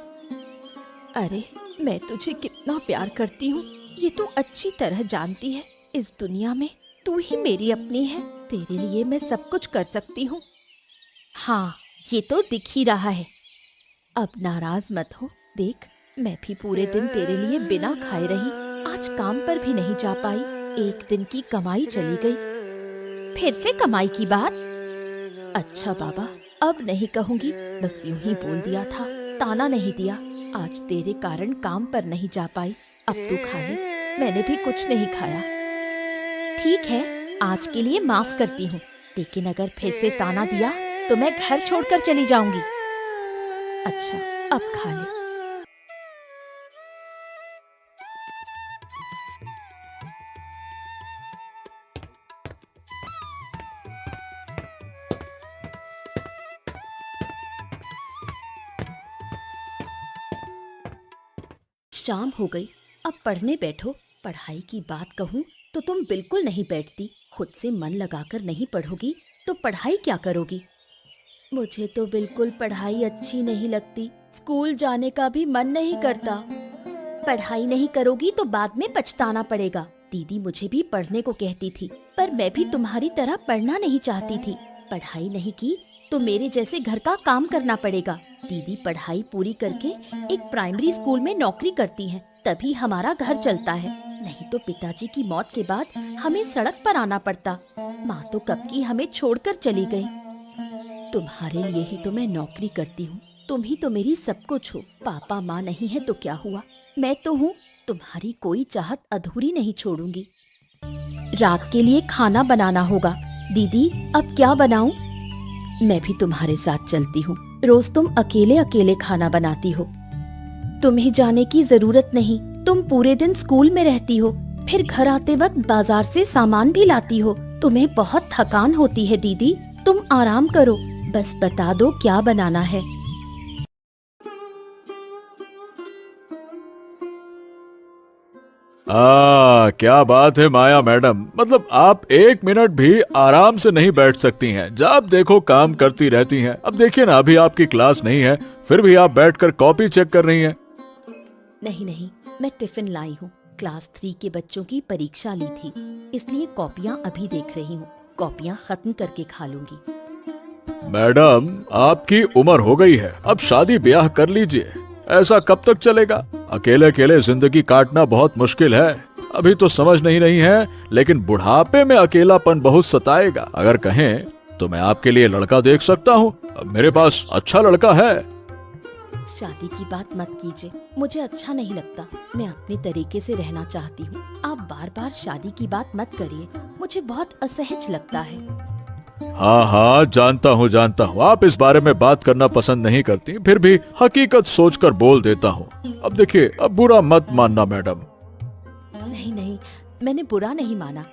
अरे, मैं तुझे कितना प्यार करती हूँ ये तो अच्छी तरह जानती है। इस दुनिया में तू ही मेरी अपनी है। तेरे लिए मैं सब कुछ कर सकती हूँ। हाँ, ये तो दिख ही रहा है। अब नाराज मत हो। देख, मैं भी पूरे दिन तेरे लिए बिना खाए रही। आज काम पर भी नहीं जा पाई। एक दिन की कमाई चली गई। फिर से कमाई की बात? अच्छा बाबा, अब नहीं कहूँगी। बस यूं ही बोल दिया था, ताना नहीं दिया। आज तेरे कारण काम पर नहीं जा पाई। अब तू खा ले, मैंने भी कुछ नहीं खाया। ठीक है, आज के लिए माफ करती हूँ, लेकिन अगर फिर से ताना दिया तो मैं घर छोड़कर चली जाऊंगी। अच्छा, अब खा ले। शाम हो गई, अब पढ़ने बैठो। पढ़ाई की बात कहूँ तो तुम बिल्कुल नहीं बैठती। खुद से मन लगाकर नहीं पढ़ोगी तो पढ़ाई क्या करोगी? मुझे तो बिल्कुल पढ़ाई अच्छी नहीं लगती। स्कूल जाने का भी मन नहीं करता। पढ़ाई नहीं करोगी तो बाद में पछताना पड़ेगा। दीदी मुझे भी पढ़ने को कहती थी, पर मैं भी तुम्हारी तरह पढ़ना नहीं चाहती थी। पढ़ाई नहीं की तो मेरे जैसे घर का काम करना पड़ेगा। दीदी पढ़ाई पूरी करके एक प्राइमरी स्कूल में नौकरी करती हैं, तभी हमारा घर चलता है। नहीं तो पिताजी की मौत के बाद हमें सड़क पर आना पड़ता। माँ तो कब की हमें छोड़कर चली गई। तुम्हारे लिए ही तो मैं नौकरी करती हूँ। तुम ही तो मेरी सब कुछ हो। पापा माँ नहीं है तो क्या हुआ, मैं तो हूँ। तुम्हारी कोई चाहत अधूरी नहीं छोड़ूंगी। रात के लिए खाना बनाना होगा। दीदी अब क्या बनाऊं? मैं भी तुम्हारे साथ चलती हूँ। रोज तुम अकेले अकेले खाना बनाती हो। तुम्हें जाने की जरूरत नहीं। तुम पूरे दिन स्कूल में रहती हो, फिर घर आते वक्त बाजार से सामान भी लाती हो। तुम्हें बहुत थकान होती है दीदी, तुम आराम करो। बस बता दो क्या बनाना है। क्या बात है माया मैडम, मतलब आप 1 मिनट भी आराम से नहीं बैठ सकती हैं। जब देखो काम करती रहती हैं। अब देखिए ना, अभी आपकी क्लास नहीं है, फिर भी आप बैठकर कॉपी चेक कर रही हैं। नहीं नहीं, मैं टिफिन लाई हूँ। क्लास 3 के बच्चों की परीक्षा ली थी, इसलिए कॉपियाँ अभी देख रही हूँ। कॉपियाँ खत्म करके खा लूंगी। मैडम आपकी उम्र हो गई है, अब शादी ब्याह कर लीजिए। ऐसा कब तक चलेगा? अकेले अकेले जिंदगी काटना बहुत मुश्किल है। अभी तो समझ नहीं रही है, लेकिन बुढ़ापे में अकेलापन बहुत सताएगा। अगर कहें तो मैं आपके लिए लड़का देख सकता हूँ। मेरे पास अच्छा लड़का है। शादी की बात मत कीजिए, मुझे अच्छा नहीं लगता। मैं अपने तरीके से रहना चाहती हूँ। आप बार बार शादी की बात मत करिए, मुझे बहुत असहज लगता है। हाँ हाँ, जानता हूँ आप इस बारे में बात करना पसंद नहीं करती, फिर भी हकीकत सोचकर बोल देता हूँ। अब देखिए, अब बुरा मत मानना मैडम। नहीं नहीं, मैंने बुरा नहीं माना।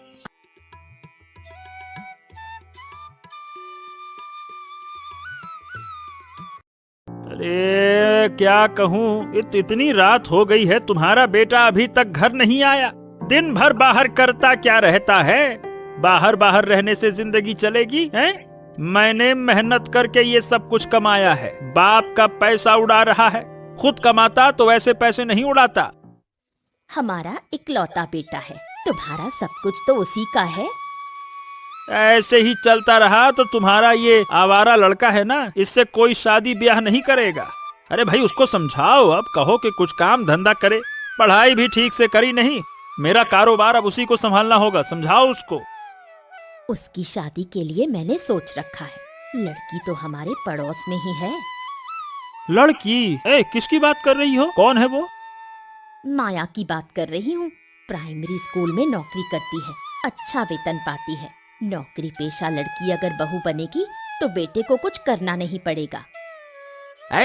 अरे क्या कहूँ, इतनी रात हो गई है, तुम्हारा बेटा अभी तक घर नहीं आया। दिन भर बाहर करता क्या रहता है? बाहर बाहर रहने से जिंदगी चलेगी हैं? मैंने मेहनत करके ये सब कुछ कमाया है, बाप का पैसा उड़ा रहा है। खुद कमाता तो ऐसे पैसे नहीं उड़ाता। हमारा इकलौता बेटा है, तुम्हारा सब कुछ तो उसी का है। ऐसे ही चलता रहा तो तुम्हारा ये आवारा लड़का है ना, इससे कोई शादी ब्याह नहीं करेगा। अरे भाई उसको समझाओ, अब कहो कि कुछ काम धंधा करे। पढ़ाई भी ठीक से करी नहीं, मेरा कारोबार अब उसी को संभालना होगा। समझाओ उसको। उसकी शादी के लिए मैंने सोच रखा है। लड़की तो हमारे पड़ोस में ही है। लड़की? किसकी बात कर रही हो? कौन है वो? माया की बात कर रही हूँ। प्राइमरी स्कूल में नौकरी करती है, अच्छा वेतन पाती है। नौकरी पेशा लड़की अगर बहू बनेगी तो बेटे को कुछ करना नहीं पड़ेगा।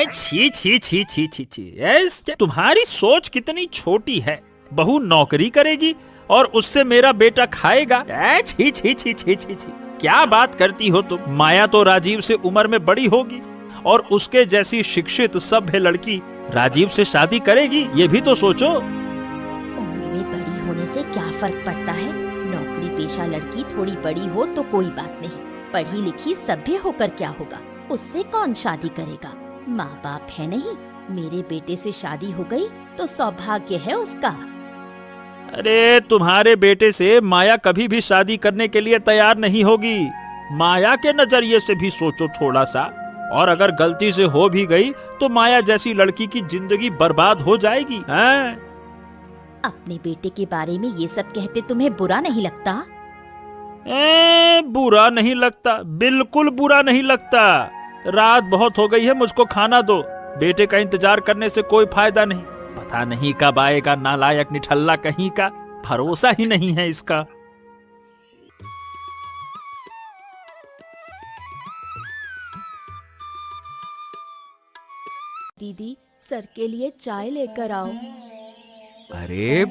छी छी छी छी छी छी, तुम्हारी सोच कितनी छोटी है। बहू नौकरी करेगी और उससे मेरा बेटा खाएगा? छी छी छी छी छी छी, क्या बात करती हो तुम? माया तो राजीव से उम्र में बड़ी होगी और उसके जैसी शिक्षित सभ्य लड़की राजीव से शादी करेगी, ये भी तो सोचो। उम्र में बड़ी होने से क्या फर्क पड़ता है? नौकरी पेशा लड़की थोड़ी बड़ी हो तो कोई बात नहीं, पढ़ी लिखी सभ्य होकर क्या होगा? उससे कौन शादी करेगा? माँ बाप है नहीं। मेरे बेटे से शादी हो गई तो सौभाग्य है उसका। अरे तुम्हारे बेटे से माया कभी भी शादी करने के लिए तैयार नहीं होगी। माया के नजरिए से भी सोचो थोड़ा सा। और अगर गलती से हो भी गई तो माया जैसी लड़की की जिंदगी बर्बाद हो जाएगी। हैं? अपने बेटे के बारे में ये सब कहते तुम्हें बुरा नहीं लगता? बुरा नहीं लगता, बिल्कुल बुरा नहीं लगता। रात बहुत हो गई है, मुझको खाना दो। बेटे का इंतजार करने से कोई फायदा नहीं। पता नहीं कब आएगा नालायक निठल्ला कहीं का, भरोसा ही नहीं है इसका। दीदी सर के लिए चाय लेकर आओ। अरे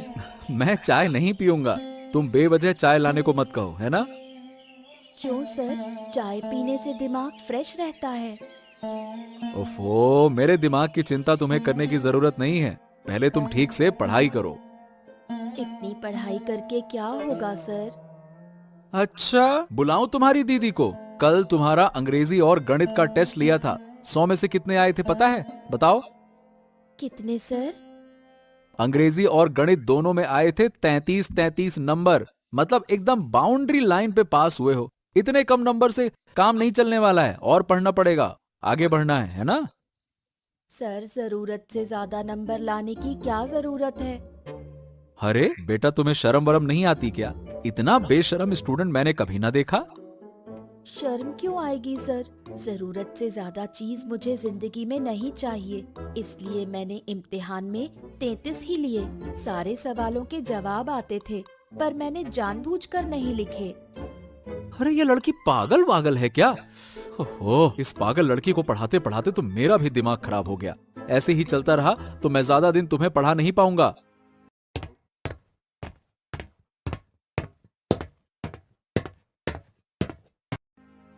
मैं चाय नहीं पीऊंगा, तुम बेवजह चाय लाने को मत कहो, है ना? क्यों सर, चाय पीने से दिमाग फ्रेश रहता है। ओफो, मेरे दिमाग की चिंता तुम्हें करने की जरूरत नहीं है। पहले तुम ठीक से पढ़ाई करो। इतनी पढ़ाई करके क्या होगा सर? अच्छा, बुलाऊं तुम्हारी दीदी को? कल तुम्हारा अंग्रेजी और गणित का टेस्ट लिया था, 100 में से कितने आए थे पता है? बताओ। कितने सर? अंग्रेजी और गणित दोनों में आए थे 33-33 नंबर। मतलब एकदम बाउंड्री लाइन पे पास हुए हो। इतने कम नंबर से काम नहीं चलने वाला है, और पढ़ना पड़ेगा, आगे बढ़ना है ना? सर, जरूरत से ज्यादा नंबर लाने की क्या जरूरत है? अरे बेटा, तुम्हें शर्म वरम नहीं आती क्या? इतना बेशर्म स्टूडेंट मैंने कभी ना देखा। शर्म क्यों आएगी सर? जरूरत से ज्यादा चीज मुझे जिंदगी में नहीं चाहिए, इसलिए मैंने इम्तिहान में 33 ही लिए। सारे सवालों के जवाब आते थे, पर मैंने जानबूझकर नहीं लिखे। अरे ये लड़की पागल वागल है क्या? ओहो, इस पागल लड़की को पढ़ाते पढ़ाते तो मेरा भी दिमाग खराब हो गया। ऐसे ही चलता रहा तो मैं ज्यादा दिन तुम्हें पढ़ा नहीं पाऊंगा।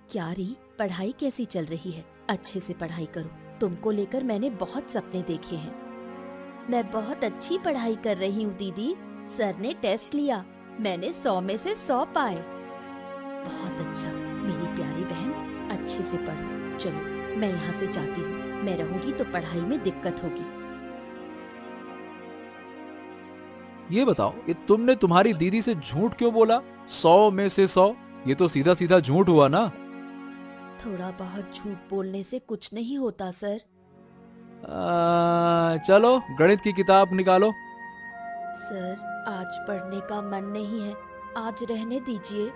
क्या री, पढ़ाई कैसी चल रही है? अच्छे से पढ़ाई करो। तुमको लेकर मैंने बहुत सपने देखे हैं। मैं बहुत अच्छी पढ़ाई कर रही हूँ दीदी। सर ने टेस्ट लिया, मैंने 100 में से 100 पाए। बहुत अच्छा मेरी प्यारी बहन, अच्छे से पढ़ो। चलो मैं यहाँ से जाती हूँ, मैं रहूंगी तो पढ़ाई में दिक्कत होगी। ये बताओ, ये तुमने तुम्हारी दीदी से झूठ क्यों बोला? 100 में से 100, ये तो सीधा सीधा झूठ हुआ ना? थोड़ा बहुत झूठ बोलने से कुछ नहीं होता सर। चलो गणित की किताब निकालो। सर, आज पढ़ने का मन नहीं है, आज रहने दीजिए।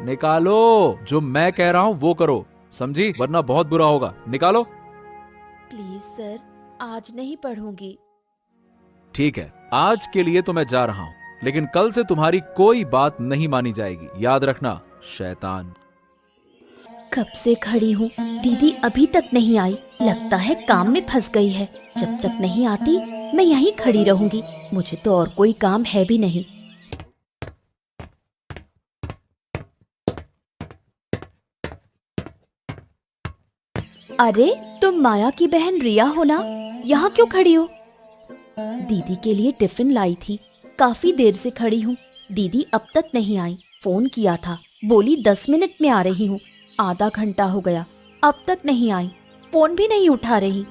निकालो, जो मैं कह रहा हूँ वो करो, समझी? वरना बहुत बुरा होगा। निकालो। प्लीज सर, आज नहीं पढ़ूंगी। ठीक है, आज के लिए तो मैं जा रहा हूँ, लेकिन कल से तुम्हारी कोई बात नहीं मानी जाएगी, याद रखना, शैतान। कब से खड़ी हूँ, दीदी अभी तक नहीं आई। लगता है काम में फंस गई है। जब तक नहीं आती मैं यहीं खड़ी रहूंगी। मुझे तो और कोई काम है भी नहीं। अरे, तुम माया की बहन रिया हो ना? यहाँ क्यों खड़ी हो? दीदी के लिए टिफिन लाई थी, काफी देर से खड़ी हूँ। दीदी अब तक नहीं आई। फोन किया था, बोली 10 मिनट में आ रही हूँ। आधा घंटा हो गया, अब तक नहीं आई। फोन भी नहीं उठा रही।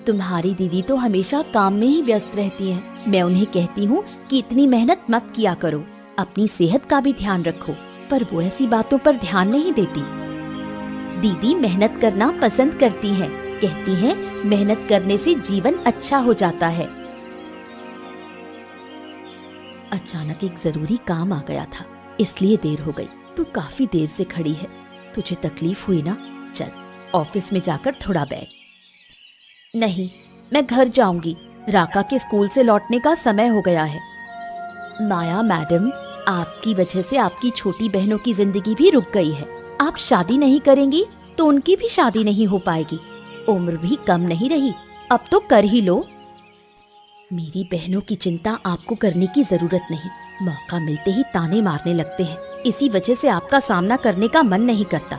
तुम्हारी दीदी तो हमेशा काम में ही व्यस्त रहती हैं। मैं उन्हें कहती हूँ कि इतनी मेहनत मत किया करो, अपनी सेहत का भी ध्यान रखो, पर वो ऐसी बातों पर ध्यान नहीं देती। दीदी मेहनत करना पसंद करती हैं, कहती हैं मेहनत करने से जीवन अच्छा हो जाता है। अचानक एक जरूरी काम आ गया था, इसलिए देर हो गई। तू काफी देर से खड़ी है, तुझे तकलीफ हुई ना? चल ऑफिस में जाकर थोड़ा बैठ। नहीं, मैं घर जाऊंगी। राका के स्कूल से लौटने का समय हो गया है। माया मैडम, आपकी वजह से आपकी छोटी बहनों की जिंदगी भी रुक गई है। आप शादी नहीं करेंगी तो उनकी भी शादी नहीं हो पाएगी। उम्र भी कम नहीं रही, अब तो कर ही लो। मेरी बहनों की चिंता आपको करने की जरूरत नहीं। मौका मिलते ही ताने मारने लगते हैं, इसी वजह से आपका सामना करने का मन नहीं करता।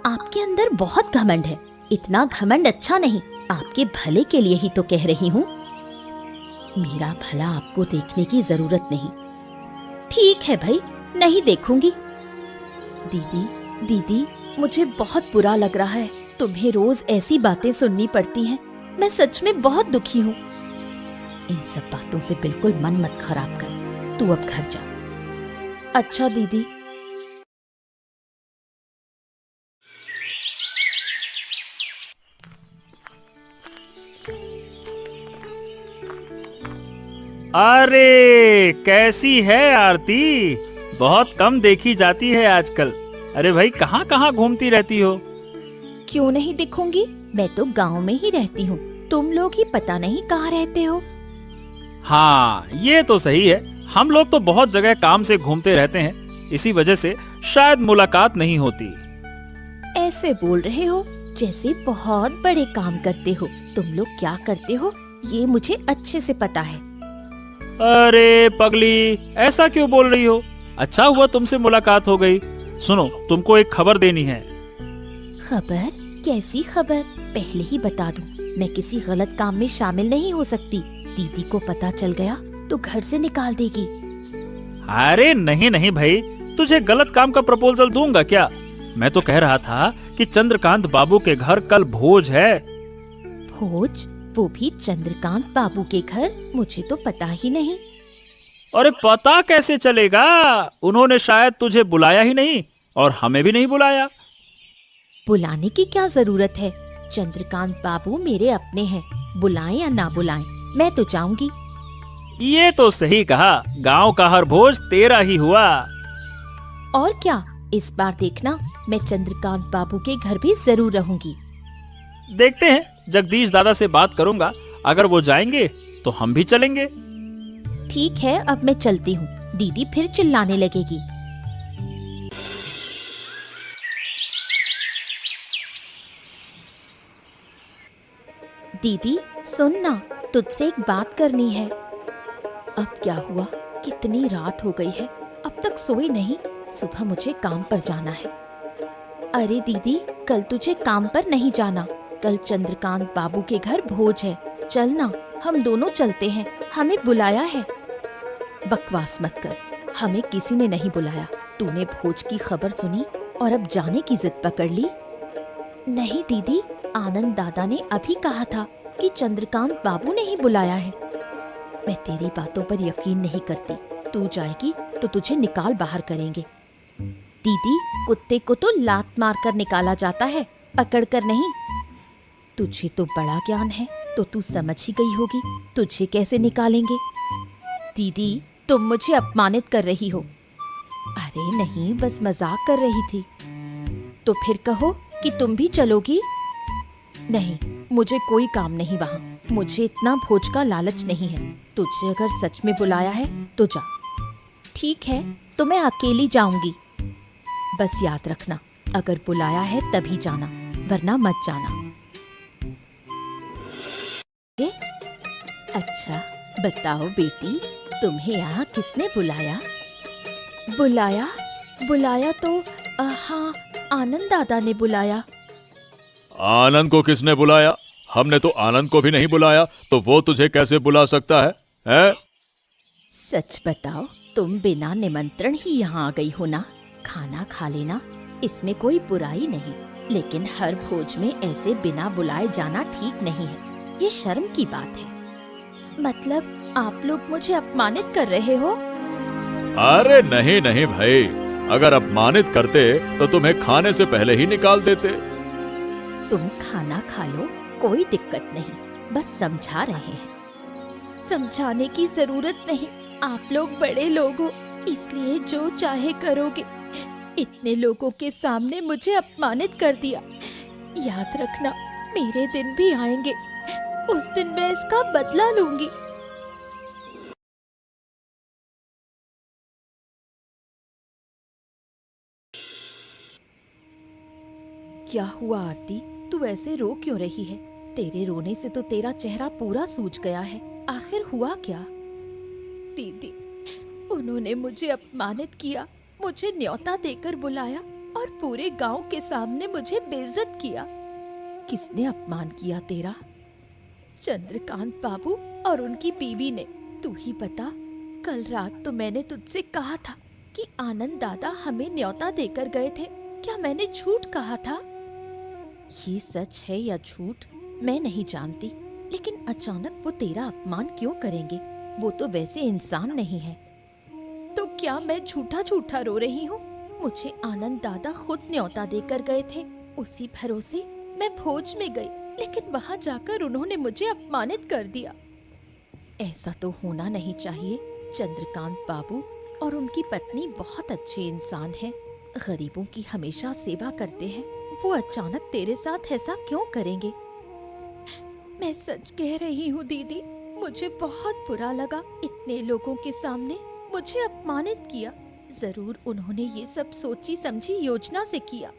आपके अंदर बहुत घमंड है। इतना घमंड अच्छा नहीं, आपके भले के लिए ही तो कह रही हूँ। मेरा भला आपको देखने की जरूरत नहीं। ठीक है भाई, नहीं देखूंगी। दीदी, दीदी, मुझे बहुत बुरा लग रहा है। तुम्हें रोज ऐसी बातें सुननी पड़ती हैं। मैं सच में बहुत दुखी हूँ। इन सब बातों से बिल्कुल मन मत खराब कर। तू अब घर जा। अच्छा दीदी। अरे कैसी है आरती? बहुत कम देखी जाती है आजकल। अरे भाई, कहाँ कहाँ घूमती रहती हो? क्यों नहीं दिखूंगी? मैं तो गांव में ही रहती हूँ। तुम लोग ही पता नहीं कहाँ रहते हो। हाँ, ये तो सही है। हम लोग तो बहुत जगह काम से घूमते रहते हैं, इसी वजह से शायद मुलाकात नहीं होती। ऐसे बोल रहे हो जैसे बहुत बड़े काम करते हो। तुम लोग क्या करते हो ये मुझे अच्छे से पता है। अरे पगली, ऐसा क्यों बोल रही हो? अच्छा हुआ तुमसे मुलाकात हो गई। सुनो, तुमको एक खबर देनी है। खबर? कैसी खबर? पहले ही बता दूं, मैं किसी गलत काम में शामिल नहीं हो सकती। दीदी को पता चल गया तो घर से निकाल देगी। अरे नहीं नहीं भाई, तुझे गलत काम का प्रपोजल दूंगा क्या? मैं तो कह रहा था कि चंद्रकांत बाबू के घर कल भोज है। भोज? वो भी चंद्रकांत बाबू के घर। मुझे तो पता ही नहीं। अरे पता कैसे चलेगा? उन्होंने शायद तुझे बुलाया ही नहीं और हमें भी नहीं बुलाया। बुलाने की क्या जरूरत है? चंद्रकांत बाबू मेरे अपने हैं, बुलाएं या ना बुलाएं, मैं तो जाऊंगी। ये तो सही कहा, गांव का हर भोज तेरा ही हुआ। और क्या, इस बार देखना मैं चंद्रकांत बाबू के घर भी जरूर रहूंगी। देखते हैं, जगदीश दादा से बात करूंगा, अगर वो जाएंगे तो हम भी चलेंगे। ठीक है, अब मैं चलती हूँ, दीदी फिर चिल्लाने लगेगी। दीदी सुन ना, तुझसे एक बात करनी है। अब क्या हुआ, कितनी रात हो गई है, अब तक सोई नहीं। सुबह मुझे काम पर जाना है। अरे दीदी, कल तुझे काम पर नहीं जाना, कल चंद्रकांत बाबू के घर भोज है। चल ना, हम दोनों चलते हैं, हमें बुलाया है। बकवास मत कर, हमें किसी ने नहीं बुलाया। तूने भोज की खबर सुनी और अब जाने की जिद पकड़ ली। नहीं दीदी, आनंद दादा ने अभी कहा था कि चंद्रकांत बाबू ने ही बुलाया है। मैं तेरी बातों पर यकीन नहीं करती। तू जाएगी तो तुझे निकाल बाहर करेंगे। दीदी, कुत्ते को तो लात मारकर निकाला जाता है, पकड़ कर नहीं। तुझे तो बड़ा ज्ञान है, तो तू समझ ही गई होगी, तुझे कैसे निकालेंगे। दीदी, तुम मुझे अपमानित कर रही हो। अरे नहीं, बस मजाक कर रही थी। तो फिर कहो कि तुम भी चलोगी। नहीं, मुझे कोई काम नहीं वहाँ, मुझे इतना भोज का लालच नहीं है। तुझे अगर सच में बुलाया है तो जा। ठीक है, तो मैं अकेली जाऊंगी। बस याद रखना, अगर बुलाया है तभी जाना, वरना मत जाना। अच्छा बताओ बेटी, तुम्हें यहाँ किसने बुलाया? बुलाया तो हाँ, आनंद दादा ने बुलाया। आनंद को किसने बुलाया? हमने तो आनंद को भी नहीं बुलाया, तो वो तुझे कैसे बुला सकता है, हैं? सच बताओ, तुम बिना निमंत्रण ही यहाँ आ गई हो ना? खाना खा लेना, इसमें कोई बुराई नहीं, लेकिन हर भोज में ऐसे बिना बुलाए जाना ठीक नहीं है। ये शर्म की बात है। मतलब आप लोग मुझे अपमानित कर रहे हो? अरे नहीं नहीं भाई, अगर अपमानित करते तो तुम्हें खाने से पहले ही निकाल देते। तुम खाना खा लो, कोई दिक्कत नहीं, बस समझा रहे हैं। समझाने की जरूरत नहीं, आप लोग बड़े लोग हो, इसलिए जो चाहे करोगे। इतने लोगों के सामने मुझे अपमानित कर दिया। याद रखना, मेरे दिन भी आएंगे, उस दिन मैं इसका बदला लूंगी। क्या हुआ आरती, तू ऐसे रो क्यों रही है? तेरे रोने से तो तेरा चेहरा पूरा सूज गया है। आखिर हुआ क्या? दीदी, उन्होंने मुझे अपमानित किया, मुझे न्योता देकर बुलाया और पूरे गांव के सामने मुझे बेइज्जत किया। किसने अपमान किया तेरा? चंद्रकांत बाबू और उनकी बीवी ने। तू ही बता, कल रात तो मैंने तुझसे कहा था कि आनंद दादा हमें न्योता देकर गए थे। क्या मैंने झूठ कहा था? ये सच है या झूठ मैं नहीं जानती, लेकिन अचानक वो तेरा अपमान क्यों करेंगे? वो तो वैसे इंसान नहीं है। तो क्या मैं झूठा झूठा रो रही हूँ? मुझे आनंद दादा खुद न्योता देकर गए थे, उसी भरोसे मैं भोज में गई, लेकिन वहाँ जाकर उन्होंने मुझे अपमानित कर दिया। ऐसा तो होना नहीं चाहिए। चंद्रकांत बाबू और उनकी पत्नी बहुत अच्छे इंसान हैं, गरीबों की हमेशा सेवा करते हैं। वो अचानक तेरे साथ ऐसा क्यों करेंगे? मैं सच कह रही हूँ दीदी, मुझे बहुत बुरा लगा। इतने लोगों के सामने मुझे अपमानित किया। जरूर उन्होंने ये सब सोची समझी योजना से किया।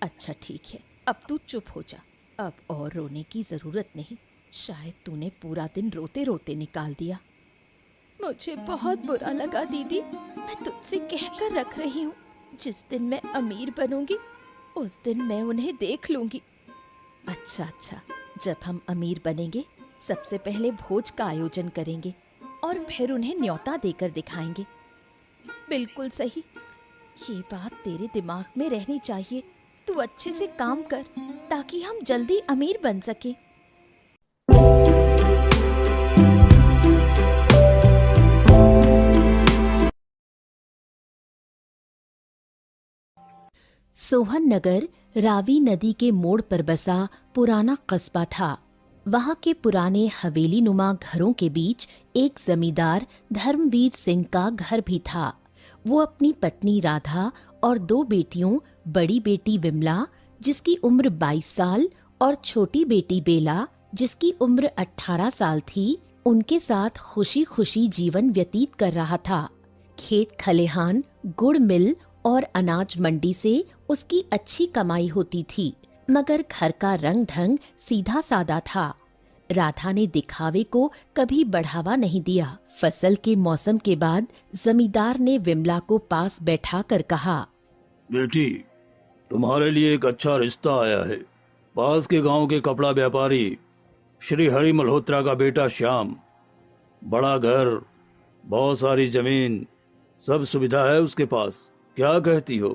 अच्छा ठीक है, अब तू चुप हो जा, अब और रोने की जरूरत नहीं। शायद तूने पूरा दिन रोते रोते निकाल दिया। मुझे बहुत बुरा लगा दीदी, मैं तुझसे कहकर रख रही हूँ, जिस दिन मैं अमीर बनूंगी उस दिन मैं उन्हें देख लूंगी। अच्छा, जब हम अमीर बनेंगे सबसे पहले भोज का आयोजन करेंगे और फिर उन्हें न्योता देकर दिखाएंगे। बिल्कुल सही, ये बात तेरे दिमाग में रहनी चाहिए। तू अच्छे से काम कर ताकि हम जल्दी अमीर बन सकें। सोहन नगर रावी नदी के मोड़ पर बसा पुराना कस्बा था। वहां के पुराने हवेली नुमा घरों के बीच एक जमींदार धर्मवीर सिंह का घर भी था। वो अपनी पत्नी राधा और 2 बेटियों, बड़ी बेटी विमला जिसकी उम्र 22 साल और छोटी बेटी बेला जिसकी उम्र 18 साल थी, उनके साथ खुशी खुशी जीवन व्यतीत कर रहा था। खेत खलिहान, गुड़ मिल और अनाज मंडी से उसकी अच्छी कमाई होती थी, मगर घर का रंग ढंग सीधा सादा था। राधा ने दिखावे को कभी बढ़ावा नहीं दिया। फसल के मौसम के बाद जमींदार ने विमला को पास बैठा कर कहा, बेटी, तुम्हारे लिए एक अच्छा रिश्ता आया है। पास के गांव के कपड़ा व्यापारी श्री हरि मल्होत्रा का बेटा श्याम, बड़ा घर, बहुत सारी जमीन, सब सुविधा है उसके पास। क्या कहती हो?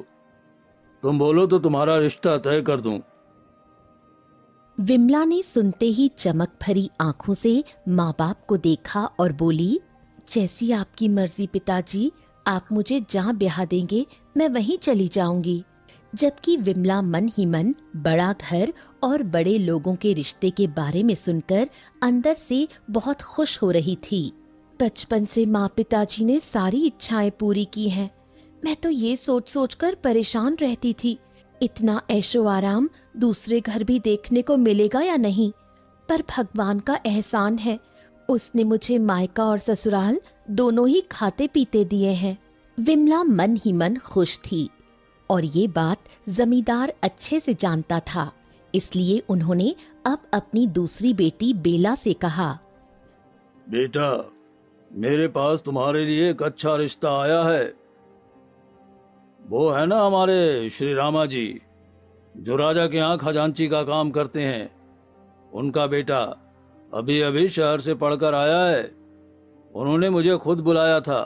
तुम बोलो तो तुम्हारा रिश्ता तय कर दूं। विमला ने सुनते ही चमक भरी आंखों से माँ बाप को देखा और बोली, जैसी आपकी मर्जी पिताजी, आप मुझे जहाँ ब्याह देंगे मैं वहीं चली जाऊंगी। जबकि विमला मन ही मन बड़ा घर और बड़े लोगों के रिश्ते के बारे में सुनकर अंदर से बहुत खुश हो रही थी। बचपन से माँ पिताजी ने सारी इच्छाएं पूरी की हैं। मैं तो ये सोच सोच कर परेशान रहती थी, इतना ऐशो आराम दूसरे घर भी देखने को मिलेगा या नहीं। पर भगवान का एहसान है, उसने मुझे मायका और ससुराल दोनों ही खाते पीते दिए हैं। विमला मन ही मन खुश थी और ये बात जमींदार अच्छे से जानता था, इसलिए उन्होंने अब अपनी दूसरी बेटी बेला से कहा, बेटा, मेरे पास तुम्हारे लिए एक अच्छा रिश्ता आया है। वो है ना हमारे श्री रामा जी, जो राजा के यहाँ खजांची का काम करते हैं, उनका बेटा अभी अभी शहर से पढ़कर आया है। उन्होंने मुझे खुद बुलाया था।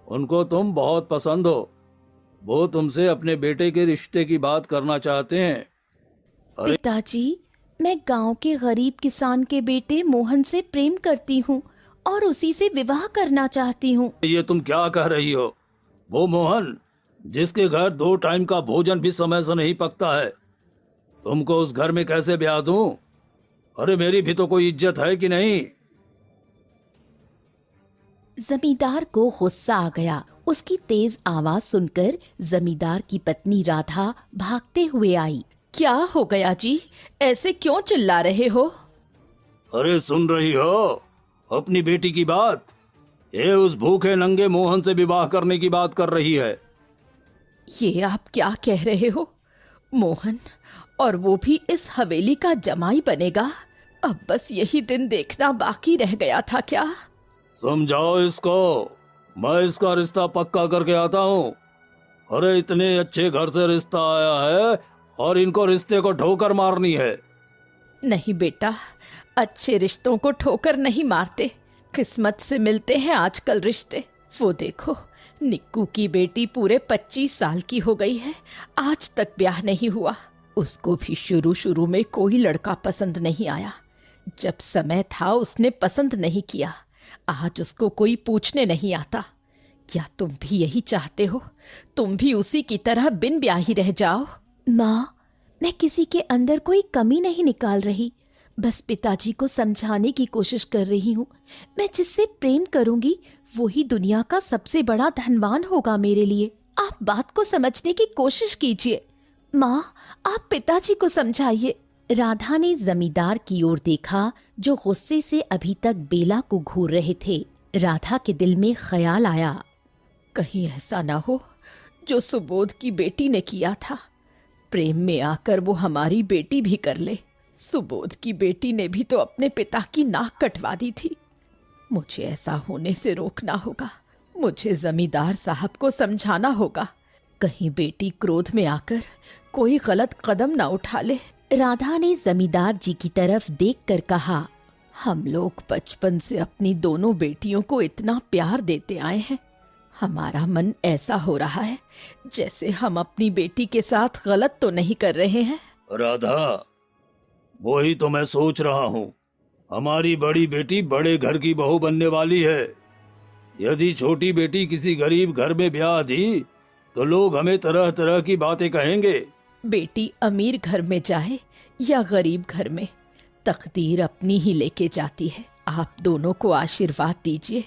उनको तुम बहुत पसंद हो। वो तुमसे अपने बेटे के रिश्ते की बात करना चाहते हैं। पिताजी, मैं गांव के गरीब किसान के बेटे मोहन से प्रेम करती हूँ और उसी से विवाह करना चाहती हूँ। ये तुम क्या कह रही हो? वो मोहन जिसके घर 2 टाइम का भोजन भी समय से नहीं पकता है, तुमको उस घर में कैसे ब्याह दूं? अरे मेरी भी तो कोई इज्जत है कि नहीं? जमींदार को गुस्सा आ गया। उसकी तेज आवाज सुनकर जमींदार की पत्नी राधा भागते हुए आई। क्या हो गया जी, ऐसे क्यों चिल्ला रहे हो? अरे सुन रही हो अपनी बेटी की बात? ये उस भूखे नंगे मोहन से विवाह करने की बात कर रही है। ये आप क्या कह रहे हो? मोहन, और वो भी इस हवेली का जमाई बनेगा? अब बस यही दिन देखना बाकी रह गया था क्या? समझाओ इसको, मैं इसका रिश्ता पक्का करके आता हूँ। अरे इतने अच्छे घर से रिश्ता आया है और इनको रिश्ते को ठोकर मारनी है। नहीं बेटा, अच्छे रिश्तों को ठोकर नहीं मारते, किस्मत से मिलते हैं आजकल रिश्ते। वो देखो, निक्कू की बेटी पूरे 25 साल की हो गई है, आज तक ब्याह नहीं हुआ। उसको भी शुरू शुरू में कोई लड़का पसंद नहीं आया। जब समय था उसने पसंद नहीं किया, आज उसको कोई पूछने नहीं आता। क्या तुम भी यही चाहते हो? तुम भी उसी की तरह बिन ब्याही रह जाओ? माँ, मैं किसी के अंदर कोई कमी नहीं निकाल रही, बस पिताजी को समझाने की कोशिश कर रही हूँ। मैं जिससे प्रेम करूंगी वही दुनिया का सबसे बड़ा धनवान होगा मेरे लिए। आप बात को समझने की कोशिश कीजिए। माँ, आप पिताजी को समझाइए। राधा ने जमींदार की ओर देखा, जो गुस्से से अभी तक बेला को घूर रहे थे। राधा के दिल में ख्याल आया, कहीं ऐसा ना हो जो सुबोध की बेटी ने किया था। प्रेम में आकर वो हमारी बेटी भी कर ले। सुबोध की बेटी ने भी तो अपने पिता की नाक कटवा दी थी। मुझे ऐसा होने से रोकना होगा। मुझे जमींदार साहब को समझाना होगा, कहीं बेटी क्रोध में आकर कोई गलत कदम ना उठा ले। राधा ने जमींदार जी की तरफ देखकर कहा, हम लोग बचपन से अपनी दोनों बेटियों को इतना प्यार देते आए हैं। हमारा मन ऐसा हो रहा है जैसे हम अपनी बेटी के साथ गलत तो नहीं कर रहे हैं। राधा, वही तो मैं सोच रहा हूँ। हमारी बड़ी बेटी बड़े घर की बहू बनने वाली है। यदि छोटी बेटी किसी गरीब घर में ब्याह दी तो लोग हमें तरह तरह की बातें कहेंगे। बेटी अमीर घर में जाए या गरीब घर में, तकदीर अपनी ही लेके जाती है। आप दोनों को आशीर्वाद दीजिए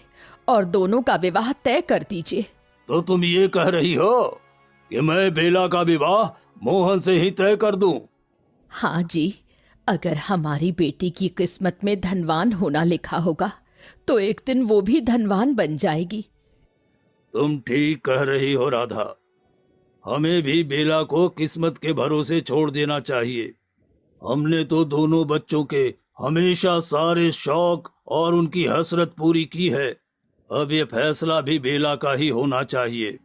और दोनों का विवाह तय कर दीजिए। तो तुम ये कह रही हो कि मैं बेला का विवाह मोहन से ही तय कर दूं? हाँ जी, अगर हमारी बेटी की किस्मत में धनवान होना लिखा होगा तो एक दिन वो भी धनवान बन जाएगी। तुम ठीक कह रही हो राधा। हमें भी बेला को किस्मत के भरोसे छोड़ देना चाहिए। हमने तो दोनों बच्चों के हमेशा सारे शौक और उनकी हसरत पूरी की है। अब ये फैसला भी बेला का ही होना चाहिए।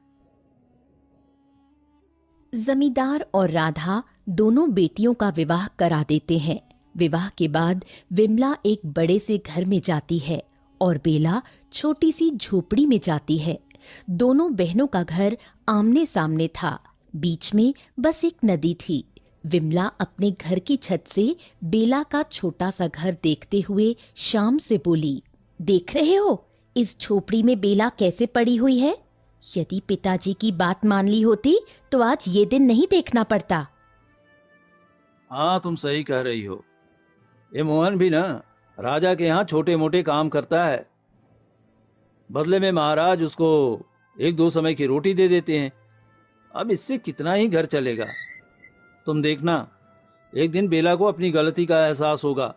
जमींदार और राधा दोनों बेटियों का विवाह करा देते हैं। विवाह के बाद विमला एक बड़े से घर में जाती है और बेला छोटी सी झोपड़ी में जाती है। दोनों बहनों का घर आमने सामने था। बीच में बस एक नदी थी। विमला अपने घर की छत से बेला का छोटा सा घर देखते हुए शाम से बोली, देख रहे हो इस झोपड़ी में बेला कैसे पड़ी हुई है? यदि पिताजी की बात मान ली होती तो आज ये दिन नहीं देखना पड़ता। हाँ, तुम सही कह रही हो। ये मोहन भी ना राजा के यहाँ छोटे मोटे काम करता है। बदले में महाराज उसको 1-2 समय की रोटी दे देते हैं। अब इससे कितना ही घर चलेगा। तुम देखना, एक दिन बेला को अपनी गलती का एहसास होगा।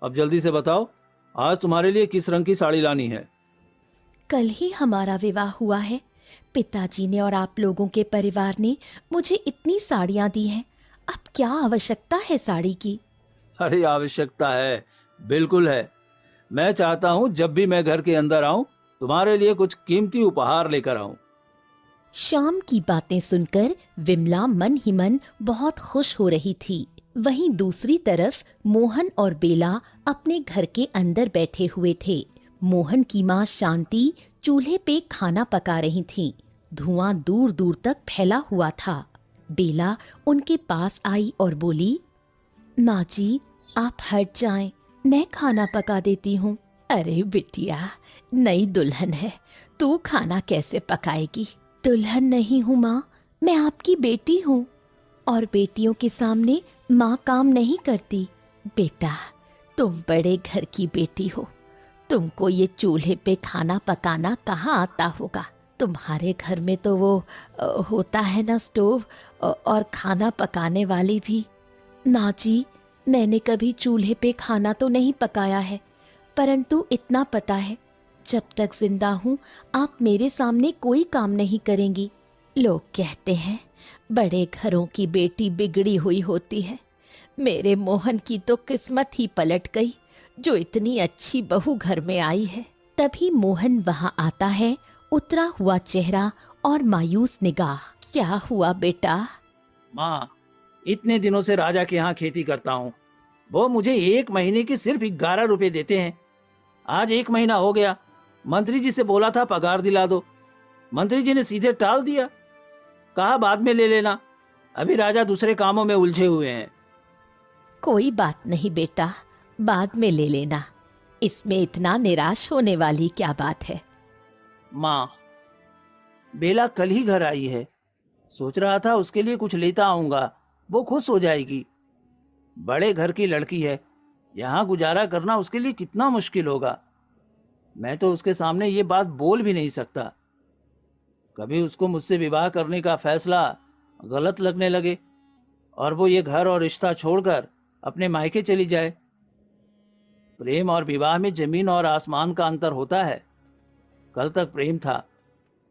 अब जल्दी से बताओ, आज तुम्हारे लिए किस रंग की साड़ी लानी है? कल ही हमारा विवाह हुआ है। पिताजी ने और आप लोगों के परिवार ने मुझे इतनी साड़ियां दी हैं। अब क्या आवश्यकता है साड़ी की? अरे आवश्यकता है, बिल्कुल है। मैं चाहता हूँ जब भी मैं घर के अंदर आऊं तुम्हारे लिए कुछ कीमती उपहार लेकर आऊं। शाम की बातें सुनकर विमला मन ही मन बहुत खुश हो रही थी। वहीं दूसरी तरफ मोहन और बेला अपने घर के अंदर बैठे हुए थे। मोहन की माँ शांति चूल्हे पे खाना पका रही थीं। धुआं दूर दूर तक फैला हुआ था। बेला उनके पास आई और बोली, माँ जी आप हट जाएं, मैं खाना पका देती हूँ। अरे बिटिया, नई दुल्हन है, तू खाना कैसे पकाएगी? दुल्हन नहीं हूँ माँ, मैं आपकी बेटी हूँ और बेटियों के सामने माँ काम नहीं करती। बेटा, तुम बड़े घर की बेटी हो, तुमको ये चूल्हे पे खाना पकाना कहाँ आता होगा? तुम्हारे घर में तो वो होता है ना स्टोव और खाना पकाने वाली भी। माँ जी, मैंने कभी चूल्हे पे खाना तो नहीं पकाया है, परंतु इतना पता है जब तक जिंदा हूँ आप मेरे सामने कोई काम नहीं करेंगी। लोग कहते हैं बड़े घरों की बेटी बिगड़ी हुई होती है। मेरे मोहन की तो किस्मत ही पलट गई जो इतनी अच्छी बहू घर में आई है। तभी मोहन वहाँ आता है, उतरा हुआ चेहरा और मायूस निगाह। क्या हुआ बेटा? माँ, इतने दिनों से राजा के यहाँ खेती करता हूँ। वो मुझे 1 महीने की सिर्फ 11 रुपए देते हैं। आज 1 महीना हो गया। मंत्री जी से बोला था पगार दिला दो, मंत्री जी ने सीधे टाल दिया, कहा बाद में ले लेना। अभी राजा दूसरे कामों में उलझे हुए हैं। कोई बात नहीं बेटा, बाद में ले लेना। इसमें इतना निराश होने वाली क्या बात है? माँ, बेला कल ही घर आई है। सोच रहा था उसके लिए कुछ लेता आऊंगा, वो खुश हो जाएगी। बड़े घर की लड़की है, यहाँ गुजारा करना उसके लिए कितना मुश्किल होगा। मैं तो उसके सामने ये बात बोल भी नहीं सकता। कभी उसको मुझसे विवाह करने का फैसला गलत लगने लगे और वो ये घर और रिश्ता छोड़कर अपने मायके चली जाए। प्रेम और विवाह में जमीन और आसमान का अंतर होता है। कल तक प्रेम था,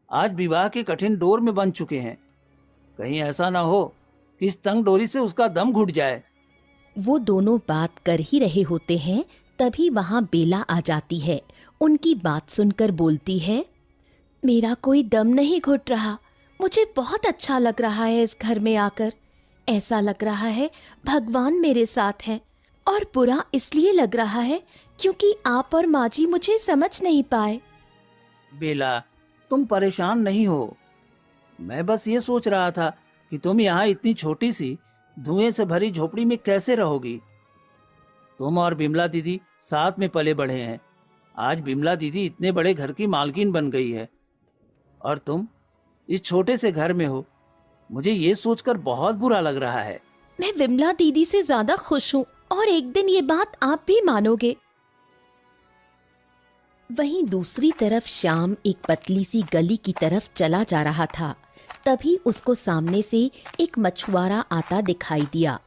आज विवाह के कठिन डोर में बंध चुके हैं। कहीं ऐसा ना हो कि इस तंग डोरी से उसका दम घुट जाए। वो दोनों बात कर ही रहे होते हैं, तभी वहाँ बेला आ जाती है। उनकी बात सुनकर बोलती है, मेरा कोई दम नहीं घुट रहा। मुझे बहुत अच्छा लग रहा है इस घर में आकर। ऐसा लग रहा है भगवान मेरे साथ हैं। और बुरा इसलिए लग रहा है क्योंकि आप और माँ जी मुझे समझ नहीं पाए। बेला, तुम परेशान नहीं हो। मैं बस ये सोच रहा था कि तुम यहाँ इतनी छोटी सी धुएं से भरी झोपड़ी में कैसे रहोगी। तुम और बिमला दीदी साथ में पले बढ़े हैं। आज बिमला दीदी इतने बड़े घर की मालकिन बन गई है और तुम इस छोटे से घर में हो। मुझे ये सोचकर बहुत बुरा लग रहा है। मैं विमला दीदी से ज्यादा खुश हूँ और एक दिन ये बात आप भी मानोगे। वहीं दूसरी तरफ श्याम एक पतली सी गली की तरफ चला जा रहा था। तभी उसको सामने से एक मछुआरा आता दिखाई दिया।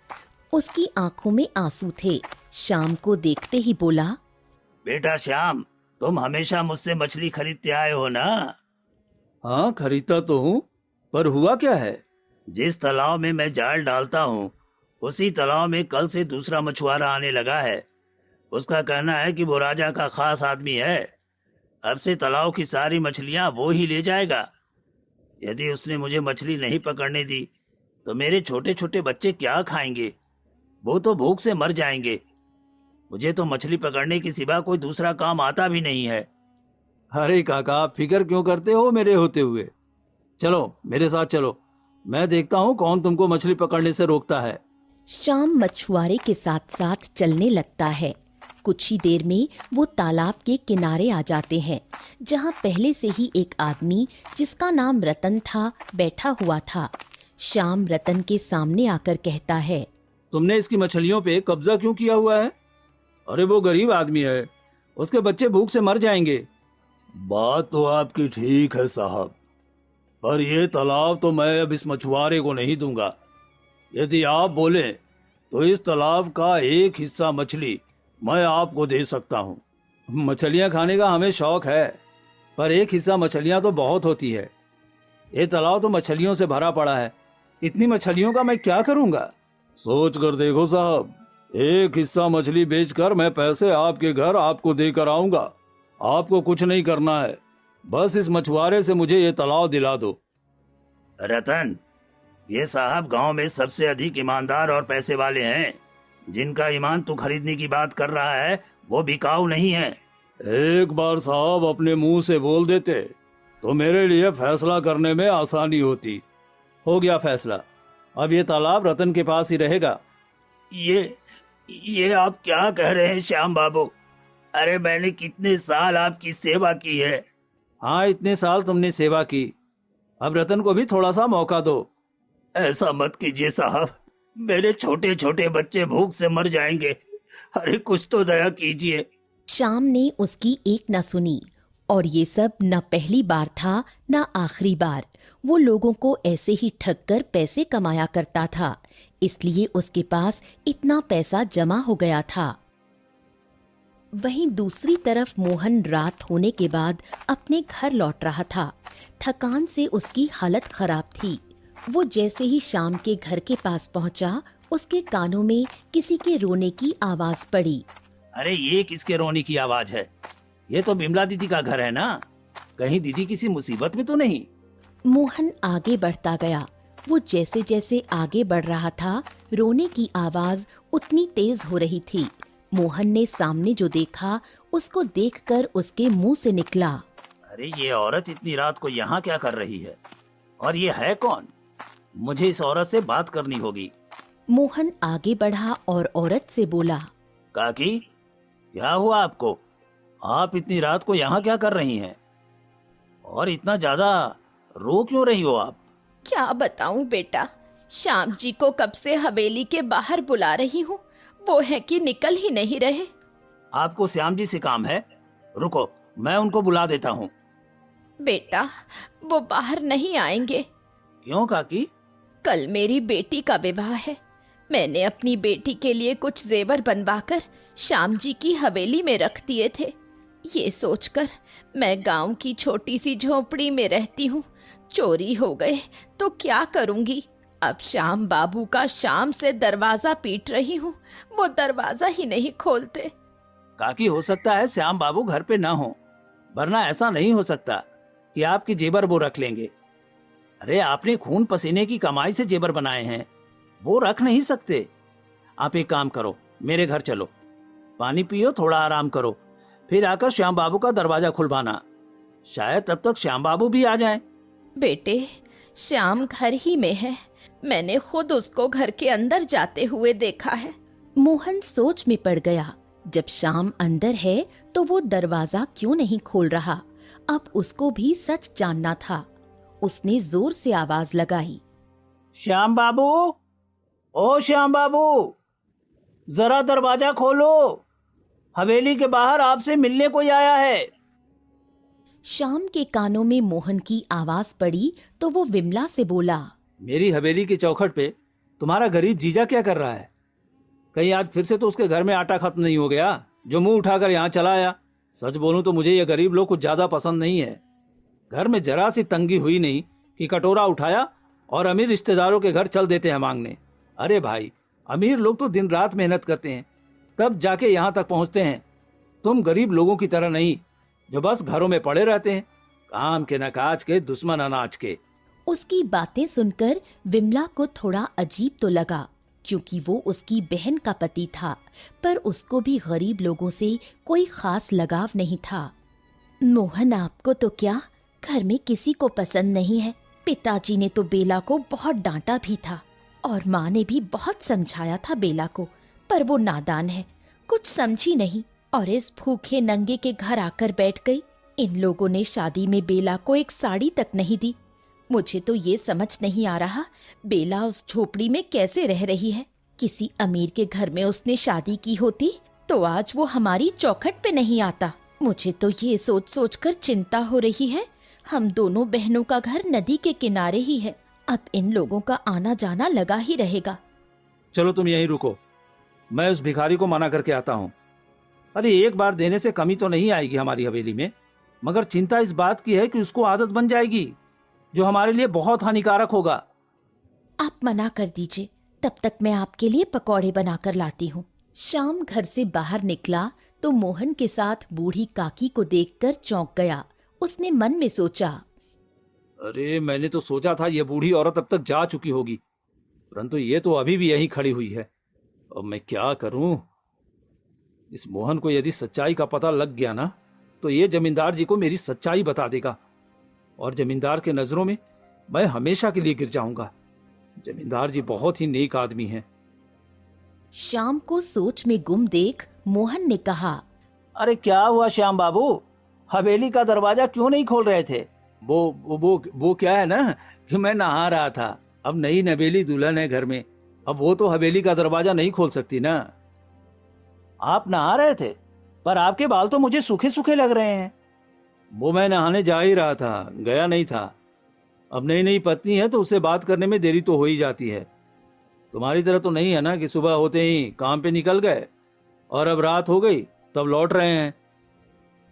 उसकी आंखों में आंसू थे। श्याम को देखते ही बोला, बेटा श्याम, तुम हमेशा मुझसे मछली खरीदते आए हो ना? हाँ, खरीदता तो हूँ, पर हुआ क्या है? जिस तालाब में मैं जाल डालता हूँ उसी तालाब में कल से दूसरा मछुआरा आने लगा है। उसका कहना है कि वो राजा का खास आदमी है। अब से तालाब की सारी मछलियाँ वो ही ले जाएगा। यदि उसने मुझे मछली नहीं पकड़ने दी तो मेरे छोटे छोटे बच्चे क्या खाएंगे? वो तो भूख से मर जाएंगे। मुझे तो मछली पकड़ने के सिवा कोई दूसरा काम आता भी नहीं है। अरे काका, आप फिक्र क्यों करते हो मेरे होते हुए? चलो मेरे साथ चलो, मैं देखता हूँ कौन तुमको मछली पकड़ने से रोकता है। श्याम मछुआरे के साथ साथ चलने लगता है। कुछ ही देर में वो तालाब के किनारे आ जाते हैं, जहाँ पहले से ही एक आदमी जिसका नाम रतन था बैठा हुआ था। श्याम रतन के सामने आकर कहता है, तुमने इसकी मछलियों पे कब्जा क्यों किया हुआ है? अरे वो गरीब आदमी है, उसके बच्चे भूख से मर जाएंगे। बात तो आपकी ठीक है साहब, पर ये तालाब तो मैं अब इस मछुआरे को नहीं दूंगा। यदि आप बोले तो इस तालाब का एक हिस्सा मछली मैं आपको दे सकता हूँ। मछलियाँ खाने का हमें शौक है, पर एक हिस्सा मछलियाँ तो बहुत होती है। ये तालाब तो मछलियों से भरा पड़ा है, इतनी मछलियों का मैं क्या करूँगा? सोच कर देखो साहब, एक हिस्सा मछली बेचकर मैं पैसे आपके घर आपको देकर आऊंगा। आपको कुछ नहीं करना है, बस इस मछुआरे से मुझे ये तालाब दिला दो। रतन, ये साहब गांव में सबसे अधिक ईमानदार और पैसे वाले हैं। जिनका ईमान तू खरीदने की बात कर रहा है वो बिकाऊ नहीं है। एक बार साहब अपने मुंह से बोल देते तो मेरे लिए फैसला करने में आसानी होती। हो गया फैसला, अब ये तालाब रतन के पास ही रहेगा। ये आप क्या कह रहे हैं श्याम बाबू? अरे मैंने कितने साल आपकी सेवा की है। हाँ, इतने साल तुमने सेवा की, अब रतन को भी थोड़ा सा मौका दो। ऐसा मत कीजिए साहब, मेरे छोटे छोटे बच्चे भूख से मर जाएंगे। अरे कुछ तो दया कीजिए। श्याम ने उसकी एक न सुनी, और ये सब न पहली बार था न आखिरी बार। वो लोगों को ऐसे ही ठग कर पैसे कमाया करता था, इसलिए उसके पास इतना पैसा जमा हो गया था। वहीं दूसरी तरफ मोहन रात होने के बाद अपने घर लौट रहा था। थकान से उसकी हालत खराब थी। वो जैसे ही शाम के घर के पास पहुंचा, उसके कानों में किसी के रोने की आवाज पड़ी। अरे ये किसके रोने की आवाज है? ये तो बिमला दीदी का घर है ना? कहीं दीदी किसी मुसीबत में तो नहीं? मोहन आगे बढ़ता गया। वो जैसे जैसे आगे बढ़ रहा था, रोने की आवाज उतनी तेज हो रही थी। मोहन ने सामने जो देखा, उसको देखकर उसके मुंह से निकला, अरे ये औरत इतनी रात को यहाँ क्या कर रही है? और ये है कौन? मुझे इस औरत से बात करनी होगी। मोहन आगे बढ़ा और औरत से बोला, काकी, क्या हुआ आपको? आप इतनी रात को यहाँ क्या कर रही हैं? और इतना ज्यादा रो क्यों रही हो आप? क्या बताऊं बेटा, श्याम जी को कब से हवेली के बाहर बुला रही हूँ, वो है कि निकल ही नहीं रहे। आपको श्याम जी से काम है? रुको, मैं उनको बुला देता हूँ। बेटा, वो बाहर नहीं आएंगे। क्यों काकी? कल मेरी बेटी का विवाह है। मैंने अपनी बेटी के लिए कुछ जेवर बनवाकर श्याम जी की हवेली में रख दिए थे। ये सोचकर मैं गांव की छोटी सी झोपड़ी में रहती हूँ, चोरी हो गए तो क्या करूंगी? अब श्याम बाबू का शाम से दरवाजा पीट रही हूँ, वो दरवाजा ही नहीं खोलते। काकी, हो सकता है श्याम बाबू घर पे ना हो, वरना ऐसा नहीं हो सकता कि आपके जेवर वो रख लेंगे। अरे आपने खून पसीने की कमाई से जेवर बनाए हैं, वो रख नहीं सकते। आप एक काम करो, मेरे घर चलो, पानी पियो, थोड़ा आराम करो, फिर आकर श्याम बाबू का दरवाजा खुलवाना। शायद तब तक श्याम बाबू भी आ जाएं। बेटे, श्याम घर ही में है, मैंने खुद उसको घर के अंदर जाते हुए देखा है। मोहन सोच में पड़ गया। जब श्याम अंदर है तो वो दरवाजा क्यों नहीं खोल रहा? अब उसको भी सच जानना था। उसने जोर से आवाज लगाई। श्याम बाबू, ओ श्याम बाबू, जरा दरवाजा खोलो, हवेली के बाहर आपसे मिलने कोई आया है। श्याम के कानों में मोहन की आवाज पड़ी तो वो विमला से बोला। मेरी हवेली की चौखट पे तुम्हारा गरीब जीजा क्या कर रहा है? कहीं आज फिर से तो उसके घर में आटा खत्म नहीं हो गया जो मुंह उठाकर यहाँ चला आया? सच बोलूं तो मुझे ये गरीब लोग कुछ ज्यादा पसंद नहीं है। घर में जरा सी तंगी हुई नहीं कि कटोरा उठाया और अमीर रिश्तेदारों के घर चल देते हैं मांगने। अरे भाई, अमीर लोग तो दिन रात मेहनत करते हैं तब जाके यहाँ तक पहुँचते हैं। तुम गरीब लोगों की तरह नहीं जो बस घरों में पड़े रहते हैं, काम के न काज के, दुश्मन अनाज के। उसकी बातें सुनकर विमला को थोड़ा अजीब तो लगा, क्योंकि वो उसकी बहन का पति था, पर उसको भी गरीब लोगों से कोई खास लगाव नहीं था। मोहन, आपको तो क्या, घर में किसी को पसंद नहीं है। पिताजी ने तो बेला को बहुत डांटा भी था और माँ ने भी बहुत समझाया था बेला को, पर वो नादान है, कुछ समझी नहीं और इस भूखे नंगे के घर आकर बैठ गई। इन लोगों ने शादी में बेला को एक साड़ी तक नहीं दी। मुझे तो ये समझ नहीं आ रहा बेला उस झोपड़ी में कैसे रह रही है। किसी अमीर के घर में उसने शादी की होती तो आज वो हमारी चौखट पे नहीं आता। मुझे तो ये सोच सोच कर चिंता हो रही है। हम दोनों बहनों का घर नदी के किनारे ही है, अब इन लोगों का आना जाना लगा ही रहेगा। चलो तुम यहीं रुको, मैं उस भिखारी को मना करके आता हूँ। अरे एक बार देने से कमी तो नहीं आएगी हमारी हवेली में, मगर चिंता इस बात की है कि उसको आदत बन जाएगी जो हमारे लिए बहुत हानिकारक होगा। आप मना कर दीजिए, तब तक मैं आपके लिए पकौड़े बनाकर लाती हूँ। शाम घर से बाहर निकला तो मोहन के साथ बूढ़ी काकी को देखकर चौंक गया। उसने मन में सोचा, अरे मैंने तो सोचा था ये बूढ़ी औरत अब तक जा चुकी होगी, परंतु ये तो अभी भी यहीं खड़ी हुई है। अब मैं क्या करूं? इस मोहन को यदि सच्चाई का पता लग गया ना तो ये जमींदार जी को मेरी सच्चाई बता देगा और जमींदार के नजरों में मैं हमेशा के लिए गिर जाऊंगा। जमींदार जी बहुत ही नेक आदमी हैं। शाम को सोच में गुम देख मोहन ने कहा, अरे क्या हुआ श्याम बाबू, हवेली का दरवाजा क्यों नहीं खोल रहे थे? वो क्या है ना कि मैं नहा रहा था। अब नई नवेली दुल्हन है घर में, अब वो तो हवेली का दरवाजा नहीं खोल सकती ना। आप नहा रहे थे, पर आपके बाल तो मुझे सूखे सूखे लग रहे हैं। वो मैं नहाने जा ही रहा था, गया नहीं था। अब नई नई पत्नी है तो उससे बात करने में देरी तो हो ही जाती है। तुम्हारी तरह तो नहीं है ना कि सुबह होते ही काम पे निकल गए और अब रात हो गई तब लौट रहे हैं।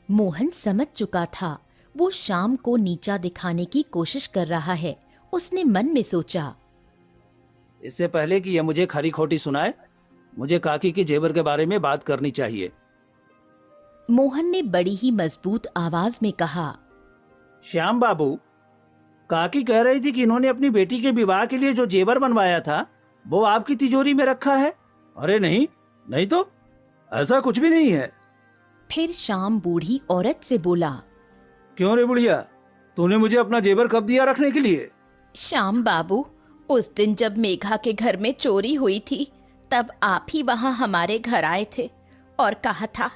मोहन समझ चुका था वो शाम को नीचा दिखाने की कोशिश कर रहा है। उसने मन में सोचा, इससे पहले कि यह मुझे खरी खोटी सुनाए, मुझे काकी के जेवर के बारे में बात करनी चाहिए। मोहन ने बड़ी ही मजबूत आवाज में कहा, श्याम बाबू, काकी कह रही थी कि इन्होंने अपनी बेटी के विवाह के लिए जो जेवर बनवाया था वो आपकी तिजोरी में रखा है। अरे नहीं, नहीं तो ऐसा कुछ भी नहीं है। फिर शाम बूढ़ी औरत से बोला, क्यों रे बुढ़िया, तूने मुझे अपना जेवर कब दिया रखने के लिए? श्याम बाबू, उस दिन जब मेघा के घर में चोरी हुई थी तब आप ही वहां हमारे घर आए थे और कहा था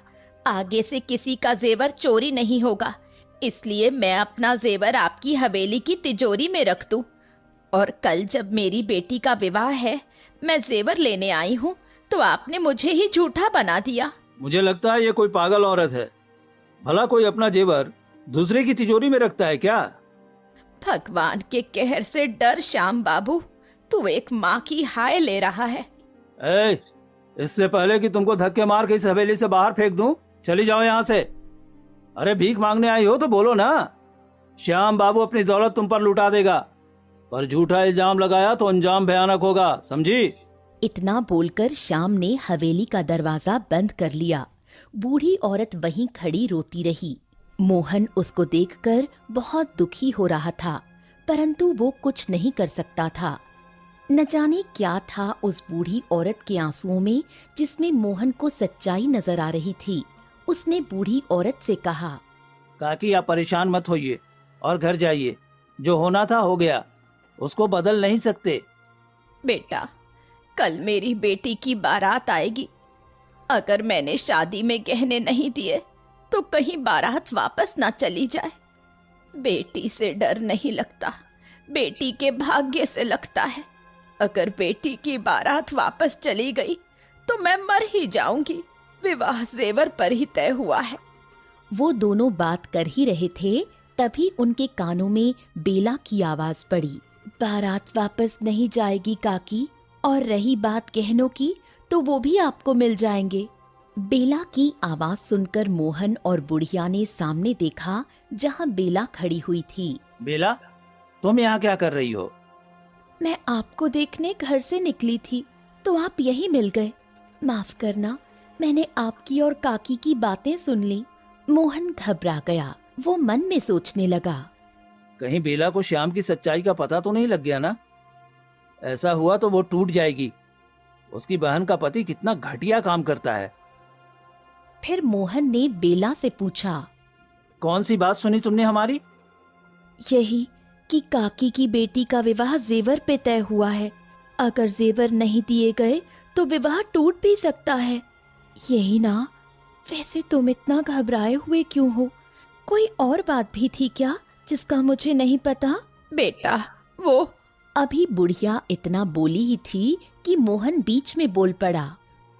आगे से किसी का जेवर चोरी नहीं होगा, इसलिए मैं अपना जेवर आपकी हवेली की तिजोरी में रख दूं। और कल जब मेरी बेटी का विवाह है, मैं जेवर लेने आई हूँ तो आपने मुझे ही झूठा बना दिया। मुझे लगता है ये कोई पागल औरत है। भला कोई अपना जेवर दूसरे की तिजोरी में रखता है क्या? भगवान के कहर से डर श्याम बाबू, तू एक माँ की हाय ले रहा है। इससे पहले कि तुमको धक्के मार के इस हवेली से बाहर फेंक दूं, चली जाओ यहाँ से। अरे भीख मांगने आई हो तो बोलो ना। श्याम बाबू अपनी दौलत तुम पर लुटा देगा, पर झूठा इल्जाम लगाया तो अंजाम भयानक होगा, समझी? इतना बोलकर श्याम ने हवेली का दरवाजा बंद कर लिया। बूढ़ी औरत वहीं खड़ी रोती रही। मोहन उसको देखकर बहुत दुखी हो रहा था, परंतु वो कुछ नहीं कर सकता था। न जाने क्या था उस बूढ़ी औरत के आंसुओं में जिसमें मोहन को सच्चाई नजर आ रही थी। उसने बूढ़ी औरत से कहा, काकी आप परेशान मत होइए और घर जाइए। जो होना था हो गया, उसको बदल नहीं सकते। बेटा, कल मेरी बेटी की बारात आएगी। अगर मैंने शादी में गहने नहीं दिए तो कहीं बारात वापस ना चली जाए। बेटी से डर नहीं लगता। बेटी के भाग्य से लगता है। अगर बेटी की बारात वापस चली गई तो मैं मर ही जाऊंगी। विवाह जेवर पर ही तय हुआ है। वो दोनों बात कर ही रहे थे, तभी उनके कानों में बेला की आवाज पड़ी। बारात वापस नहीं जाएगी काकी, और रही बात गहनों की तो वो भी आपको मिल जाएंगे। बेला की आवाज सुनकर मोहन और बुढ़िया ने सामने देखा जहाँ बेला खड़ी हुई थी। बेला, तुम यहाँ क्या कर रही हो? मैं आपको देखने घर से निकली थी तो आप यहीं मिल गए। माफ करना, मैंने आपकी और काकी की बातें सुन ली। मोहन घबरा गया। वो मन में सोचने लगा, कहीं बेला को श्याम की सच्चाई का पता तो नहीं लग गया ना? ऐसा हुआ तो वो टूट जाएगी। उसकी बहन का पति कितना घटिया काम करता है। फिर मोहन ने बेला से पूछा, कौन सी बात सुनी तुमने हमारी? यही कि काकी की बेटी का विवाह जेवर पे तय हुआ है। अगर जेवर नहीं दिए गए तो विवाह टूट भी सकता है। यही ना? वैसे तुम इतना घबराए हुए क्यों हो? कोई और बात भी थी क्या जिसका मुझे नहीं पता? बेटा वो। अभी बुढ़िया इतना बोली ही थी कि मोहन बीच में बोल पड़ा।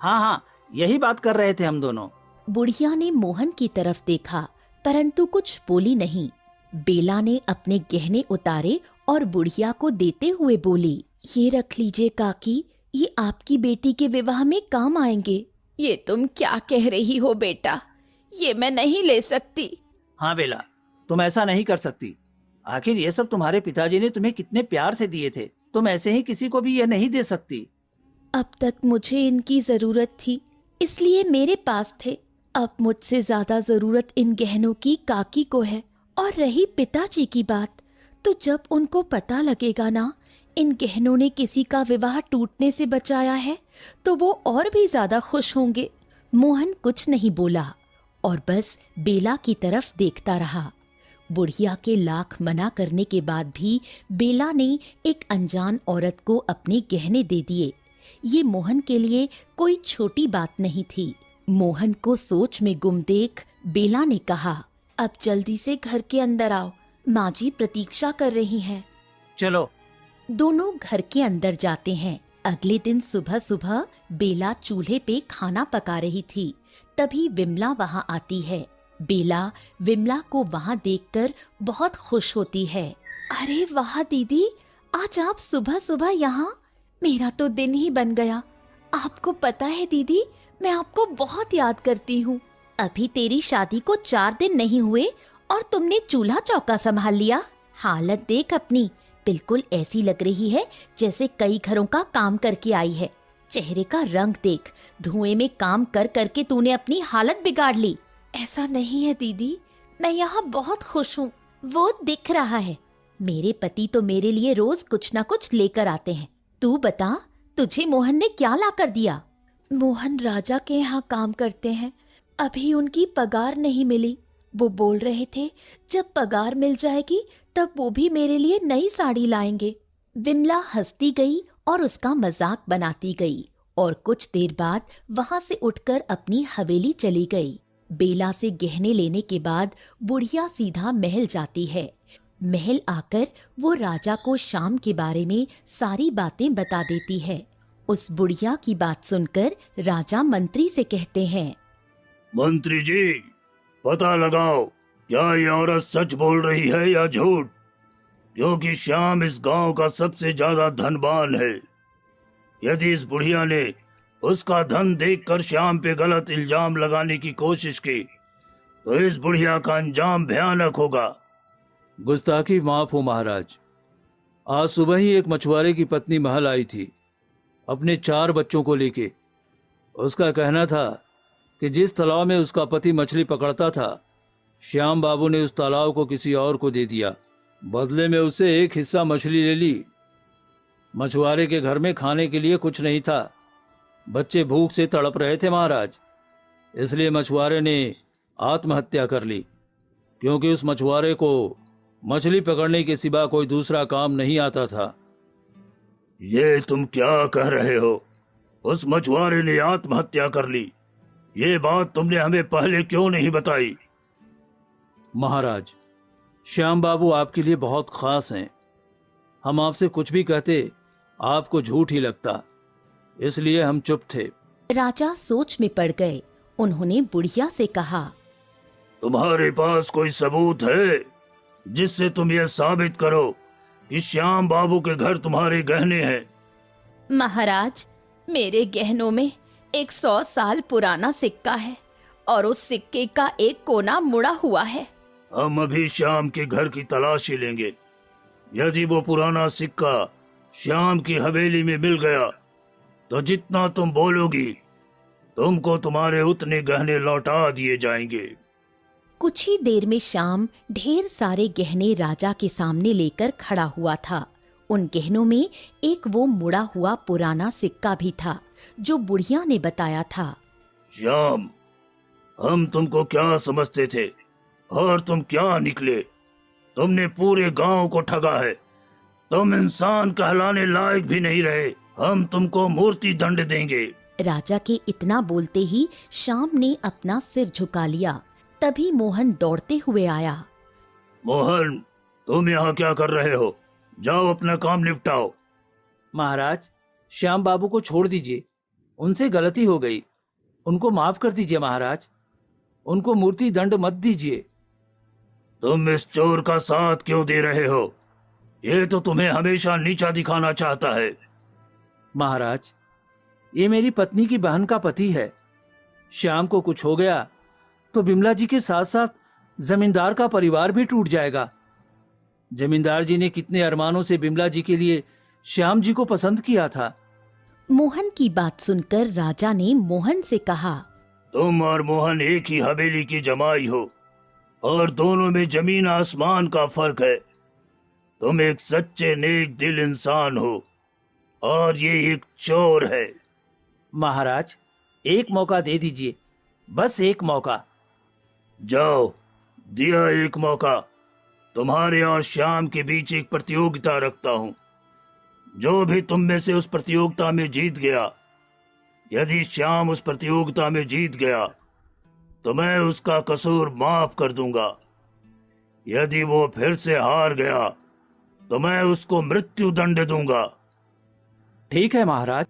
हाँ हाँ, यही बात कर रहे थे हम दोनों। बुढ़िया ने मोहन की तरफ देखा परंतु कुछ बोली नहीं। बेला ने अपने गहने उतारे और बुढ़िया को देते हुए बोली, ये रख लीजिए काकी, ये आपकी बेटी के विवाह में काम आएंगे। ये तुम क्या कह रही हो बेटा? ये मैं नहीं ले सकती। हाँ बेला, तुम ऐसा नहीं कर सकती। आखिर ये सब तुम्हारे पिताजी ने तुम्हें कितने प्यार से दिए थे। तुम ऐसे ही किसी को भी ये नहीं दे सकती। अब तक मुझे इनकी जरूरत थी इसलिए मेरे पास थे। अब मुझसे ज्यादा जरूरत इन गहनों की काकी को है। और रही पिताजी की बात, तो जब उनको पता लगेगा ना इन गहनों ने किसी का विवाह टूटने से बचाया है तो वो और भी ज्यादा खुश होंगे। मोहन कुछ नहीं बोला और बस बेला की तरफ देखता रहा। बुढ़िया के लाख मना करने के बाद भी बेला ने एक अनजान औरत को अपने गहने दे दिए। ये मोहन के लिए कोई छोटी बात नहीं थी। मोहन को सोच में गुम देख बेला ने कहा, अब जल्दी से घर के अंदर आओ, माँ जी प्रतीक्षा कर रही हैं। चलो। दोनों घर के अंदर जाते हैं। अगले दिन सुबह सुबह बेला चूल्हे पे खाना पका रही थी, तभी विमला वहाँ आती है। बेला विमला को वहाँ देखकर बहुत खुश होती है। अरे वाह दीदी, आज आप सुबह सुबह यहाँ? मेरा तो दिन ही बन गया। आपको पता है दीदी, मैं आपको बहुत याद करती हूँ। अभी तेरी शादी को 4 दिन नहीं हुए और तुमने चूल्हा चौका संभाल लिया। हालत देख अपनी, बिल्कुल ऐसी लग रही है जैसे कई घरों का काम करके आई है। चेहरे का रंग देख, धुएं में काम कर करके तूने अपनी हालत बिगाड़ ली। ऐसा नहीं है दीदी, मैं यहाँ बहुत खुश हूँ। वो दिख रहा है। मेरे पति तो मेरे लिए रोज कुछ ना कुछ लेकर आते हैं। तू बता, तुझे मोहन ने क्या ला कर दिया? मोहन राजा के यहाँ काम करते हैं, अभी उनकी पगार नहीं मिली। वो बोल रहे थे जब पगार मिल जाएगी तब वो भी मेरे लिए नई साड़ी लाएंगे। विमला हंसती गई और उसका मजाक बनाती गई और कुछ देर बाद वहां से उठकर अपनी हवेली चली गई। बेला से गहने लेने के बाद बुढ़िया सीधा महल जाती है। महल आकर वो राजा को शाम के बारे में सारी बातें बता देती है। उस बुढ़िया की बात सुनकर राजा मंत्री से कहते हैं, मंत्री जी, पता लगाओ क्या ये औरत सच बोल रही है या झूठ, क्योंकि श्याम इस गांव का सबसे ज्यादा धनवान है। यदि इस बुढ़िया ने उसका धन देखकर श्याम पे गलत इल्जाम लगाने की कोशिश की तो इस बुढ़िया का अंजाम भयानक होगा। गुस्ताखी माफ हो महाराज। आज सुबह ही एक मछुआरे की पत्नी महल आई थी अपने 4 बच्चों को लेके। उसका कहना था कि जिस तालाब में उसका पति मछली पकड़ता था, श्याम बाबू ने उस तालाब को किसी और को दे दिया। बदले में उससे एक हिस्सा मछली ले ली। मछुआरे के घर में खाने के लिए कुछ नहीं था। बच्चे भूख से तड़प रहे थे महाराज, इसलिए मछुआरे ने आत्महत्या कर ली, क्योंकि उस मछुआरे को मछली पकड़ने के सिवा कोई दूसरा काम नहीं आता था। ये तुम क्या कह रहे हो? उस मछुआरे ने आत्महत्या कर ली? ये बात तुमने हमें पहले क्यों नहीं बताई? महाराज, श्याम बाबू आपके लिए बहुत खास हैं। हम आपसे कुछ भी कहते आपको झूठ ही लगता, इसलिए हम चुप थे। राजा सोच में पड़ गए। उन्होंने बुढ़िया से कहा, तुम्हारे पास कोई सबूत है जिससे तुम यह साबित करो कि श्याम बाबू के घर तुम्हारे गहने हैं? महाराज, मेरे गहनों में 100 साल पुराना सिक्का है और उस सिक्के का एक कोना मुड़ा हुआ है। हम अभी श्याम के घर की तलाशी लेंगे। यदि वो पुराना सिक्का श्याम की हवेली में मिल गया तो जितना तुम बोलोगी तुमको तुम्हारे उतने गहने लौटा दिए जाएंगे। कुछ ही देर में श्याम ढेर सारे गहने राजा के सामने लेकर खड़ा हुआ था। उन गहनों में एक वो मुड़ा हुआ पुराना सिक्का भी था जो बुढ़िया ने बताया था। श्याम, हम तुमको क्या समझते थे और तुम क्या निकले? तुमने पूरे गांव को ठगा है। तुम इंसान कहलाने लायक भी नहीं रहे। हम तुमको मूर्ति दंड देंगे। राजा के इतना बोलते ही श्याम ने अपना सिर झुका लिया। तभी मोहन दौड़ते हुए आया। मोहन, तुम यहाँ क्या कर रहे हो? जाओ अपना काम निपटाओ। महाराज, श्याम बाबू को छोड़ दीजिए, उनसे गलती हो गई, उनको माफ कर दीजिए महाराज, उनको मूर्ति दंड मत दीजिए। तुम इस चोर का साथ क्यों दे रहे हो? ये तो तुम्हें हमेशा नीचा दिखाना चाहता है। महाराज, ये मेरी पत्नी की बहन का पति है। श्याम को कुछ हो गया तो बिमला जी के साथ साथ जमींदार का परिवार भी टूट जाएगा। जमींदार जी ने कितने अरमानों से बिमला जी के लिए श्याम जी को पसंद किया था। मोहन की बात सुनकर राजा ने मोहन से कहा, तुम और मोहन एक ही हवेली की जमाई हो और दोनों में जमीन आसमान का फर्क है। तुम एक सच्चे नेक दिल इंसान हो और ये एक चोर है। महाराज, एक मौका दे दीजिए, बस एक मौका। जाओ, दिया एक मौका। तुम्हारे और श्याम के बीच एक प्रतियोगिता रखता हूँ। जो भी तुम में से उस प्रतियोगिता में जीत गया, यदि श्याम उस प्रतियोगिता में जीत गया तो मैं उसका कसूर माफ कर दूंगा। यदि वो फिर से हार गया तो मैं उसको मृत्यु दंड दूंगा। ठीक है महाराज।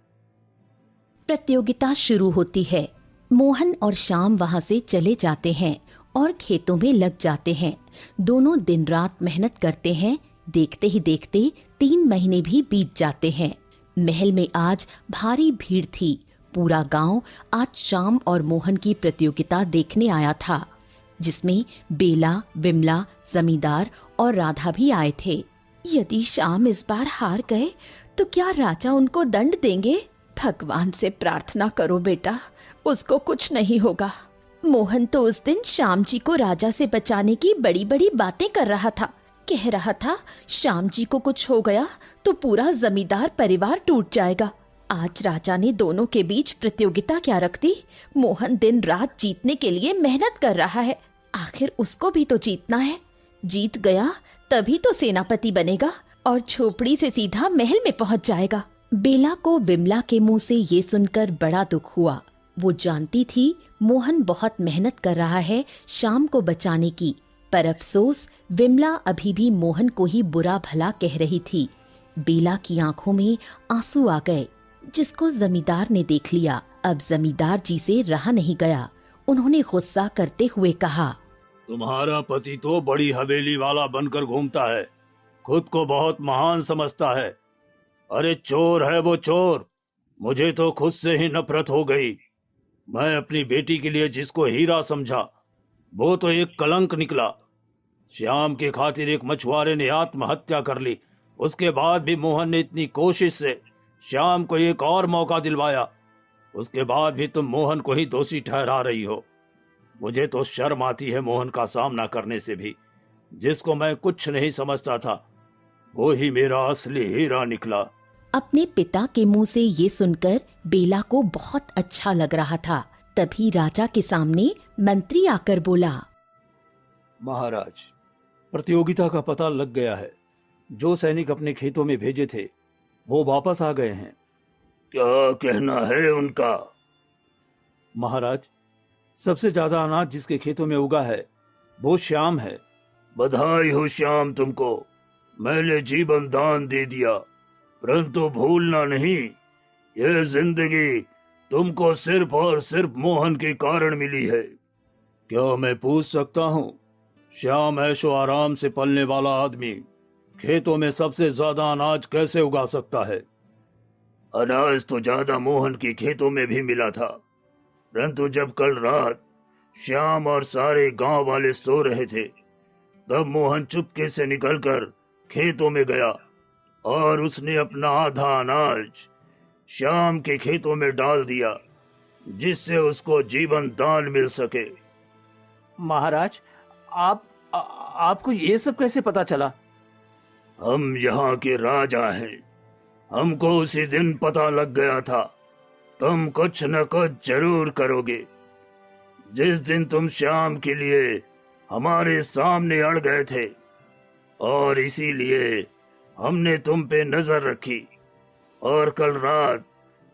प्रतियोगिता शुरू होती है। मोहन और श्याम वहां से चले जाते हैं और खेतों में लग जाते हैं। दोनों दिन रात मेहनत करते हैं। देखते ही देखते 3 महीने भी बीत जाते हैं। महल में आज भारी भीड़ थी। पूरा गांव आज श्याम और मोहन की प्रतियोगिता देखने आया था, जिसमें बेला, विमला, जमींदार और राधा भी आए थे। यदि श्याम इस बार हार गए तो क्या राजा उनको दंड देंगे? भगवान से प्रार्थना करो बेटा, उसको कुछ नहीं होगा। मोहन तो उस दिन श्याम जी को राजा से बचाने की बड़ी बड़ी बातें कर रहा था। कह रहा था श्याम जी को कुछ हो गया तो पूरा जमींदार परिवार टूट जाएगा। आज राजा ने दोनों के बीच प्रतियोगिता क्या रख दी। मोहन दिन रात जीतने के लिए मेहनत कर रहा है। आखिर उसको भी तो जीतना है। जीत गया तभी तो सेनापति बनेगा और झोपड़ी से सीधा महल में पहुंच जाएगा। बेला को विमला के मुंह से ये सुनकर बड़ा दुख हुआ। वो जानती थी मोहन बहुत मेहनत कर रहा है श्याम को बचाने की, पर अफसोस विमला अभी भी मोहन को ही बुरा भला कह रही थी। बेला की आंखों में आंसू आ गए, जिसको जमींदार ने देख लिया। अब जमींदार जी से रहा नहीं गया। उन्होंने गुस्सा करते हुए कहा, तुम्हारा पति तो बड़ी हवेली वाला बनकर घूमता है, खुद को बहुत महान समझता है। अरे चोर है वो चोर। मुझे तो खुद से ही नफरत हो गई। मैं अपनी बेटी के लिए जिसको हीरा समझा वो तो एक कलंक निकला। श्याम के खातिर एक मछुआरे ने आत्महत्या कर ली। उसके बाद भी मोहन ने इतनी कोशिश से श्याम को एक और मौका दिलवाया। उसके बाद भी तुम मोहन को ही दोषी ठहरा रही हो। मुझे तो शर्म आती है मोहन का सामना करने से भी। जिसको मैं कुछ नहीं समझता था वो ही मेरा असली हीरा निकला। अपने पिता के मुंह से ये सुनकर बेला को बहुत अच्छा लग रहा था। तभी राजा के सामने मंत्री आकर बोला, महाराज, प्रतियोगिता का पता लग गया है। जो सैनिक अपने खेतों में भेजे थे वो वापस आ गए हैं। क्या कहना है उनका? महाराज, सबसे ज्यादा अनाज जिसके खेतों में उगा है वो श्याम है। बधाई हो श्याम तुमको। मैंने जीवन दान दे दिया, परंतु भूलना नहीं, यह जिंदगी तुमको सिर्फ और सिर्फ मोहन के कारण मिली है। क्या मैं पूछ सकता हूँ, श्याम ऐशो आराम से पलने वाला आदमी खेतों में सबसे ज्यादा अनाज कैसे उगा सकता है? अनाज तो ज्यादा मोहन के खेतों में भी मिला था, परंतु जब कल रात श्याम और सारे गांव वाले सो रहे थे, तब मोहन चुपके से निकलकर खेतों में गया और उसने अपना आधा अनाज श्याम के खेतों में डाल दिया, जिससे उसको जीवन दान मिल सके। महाराज, आपको ये सब कैसे पता चला? हम यहाँ के राजा हैं, हमको उसी दिन पता लग गया था तुम कुछ न कुछ जरूर करोगे। जिस दिन तुम श्याम के लिए हमारे सामने अड़ गए थे, और इसीलिए हमने तुम पे नजर रखी और कल रात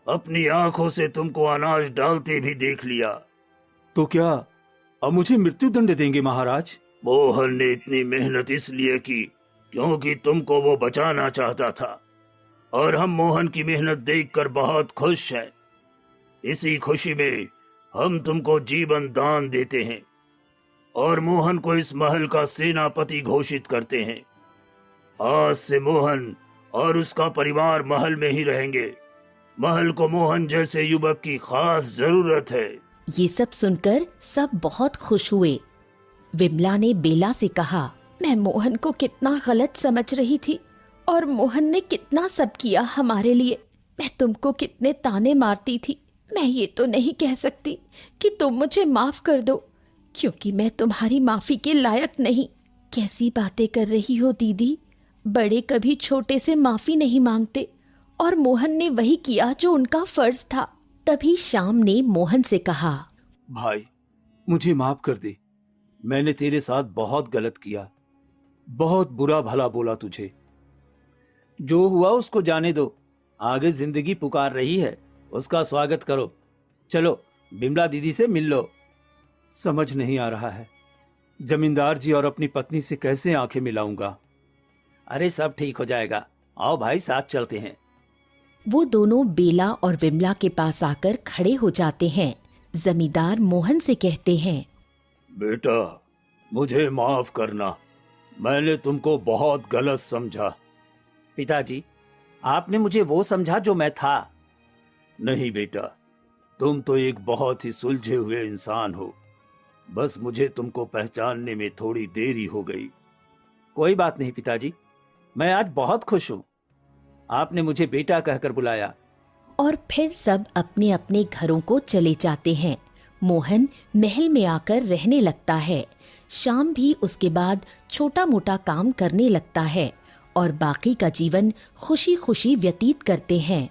अपनी आंखों से तुमको अनाज डालते भी देख लिया। तो क्या अब मुझे मृत्यु दंड देंगे महाराज? मोहन ने इतनी मेहनत इसलिए की क्योंकि तुमको वो बचाना चाहता था, और हम मोहन की मेहनत देखकर बहुत खुश हैं। इसी खुशी में हम तुमको जीवन दान देते हैं और मोहन को इस महल का सेनापति घोषित करते हैं। आज से मोहन और उसका परिवार महल में ही रहेंगे। महल को मोहन जैसे युवक की खास जरूरत है। ये सब सुनकर सब बहुत खुश हुए। विमला ने बेला से कहा, मैं मोहन को कितना गलत समझ रही थी, और मोहन ने कितना सब किया हमारे लिए। मैं तुमको कितने ताने मारती थी। मैं ये तो नहीं कह सकती कि तुम मुझे माफ कर दो, क्योंकि मैं तुम्हारी माफी के लायक नहीं। कैसी बातें कर रही हो दीदी, बड़े कभी छोटे से माफी नहीं मांगते, और मोहन ने वही किया जो उनका फर्ज था। तभी श्याम ने मोहन से कहा, भाई मुझे माफ कर दे, मैंने तेरे साथ बहुत गलत किया, बहुत बुरा भला बोला तुझे। जो हुआ उसको जाने दो, आगे जिंदगी पुकार रही है, उसका स्वागत करो। चलो बिमला दीदी से मिल लो। समझ नहीं आ रहा है जमींदार जी और अपनी पत्नी से कैसे आंखें मिलाऊंगा। अरे सब ठीक हो जाएगा, आओ भाई साथ चलते हैं। वो दोनों बेला और विमला के पास आकर खड़े हो जाते हैं। जमींदार मोहन से कहते हैं, बेटा मुझे माफ करना, मैंने तुमको बहुत गलत समझा। पिताजी, आपने मुझे वो समझा जो मैं था। नहीं बेटा, तुम तो एक बहुत ही सुलझे हुए इंसान हो, बस मुझे तुमको पहचानने में थोड़ी देरी हो गई। कोई बात नहीं पिताजी, मैं आज बहुत खुश हूँ। आपने मुझे बेटा कहकर बुलाया। और फिर सब अपने अपने घरों को चले जाते हैं। मोहन महल में आकर रहने लगता है। शाम भी उसके बाद छोटा मोटा काम करने लगता है और बाकी का जीवन खुशी खुशी व्यतीत करते हैं।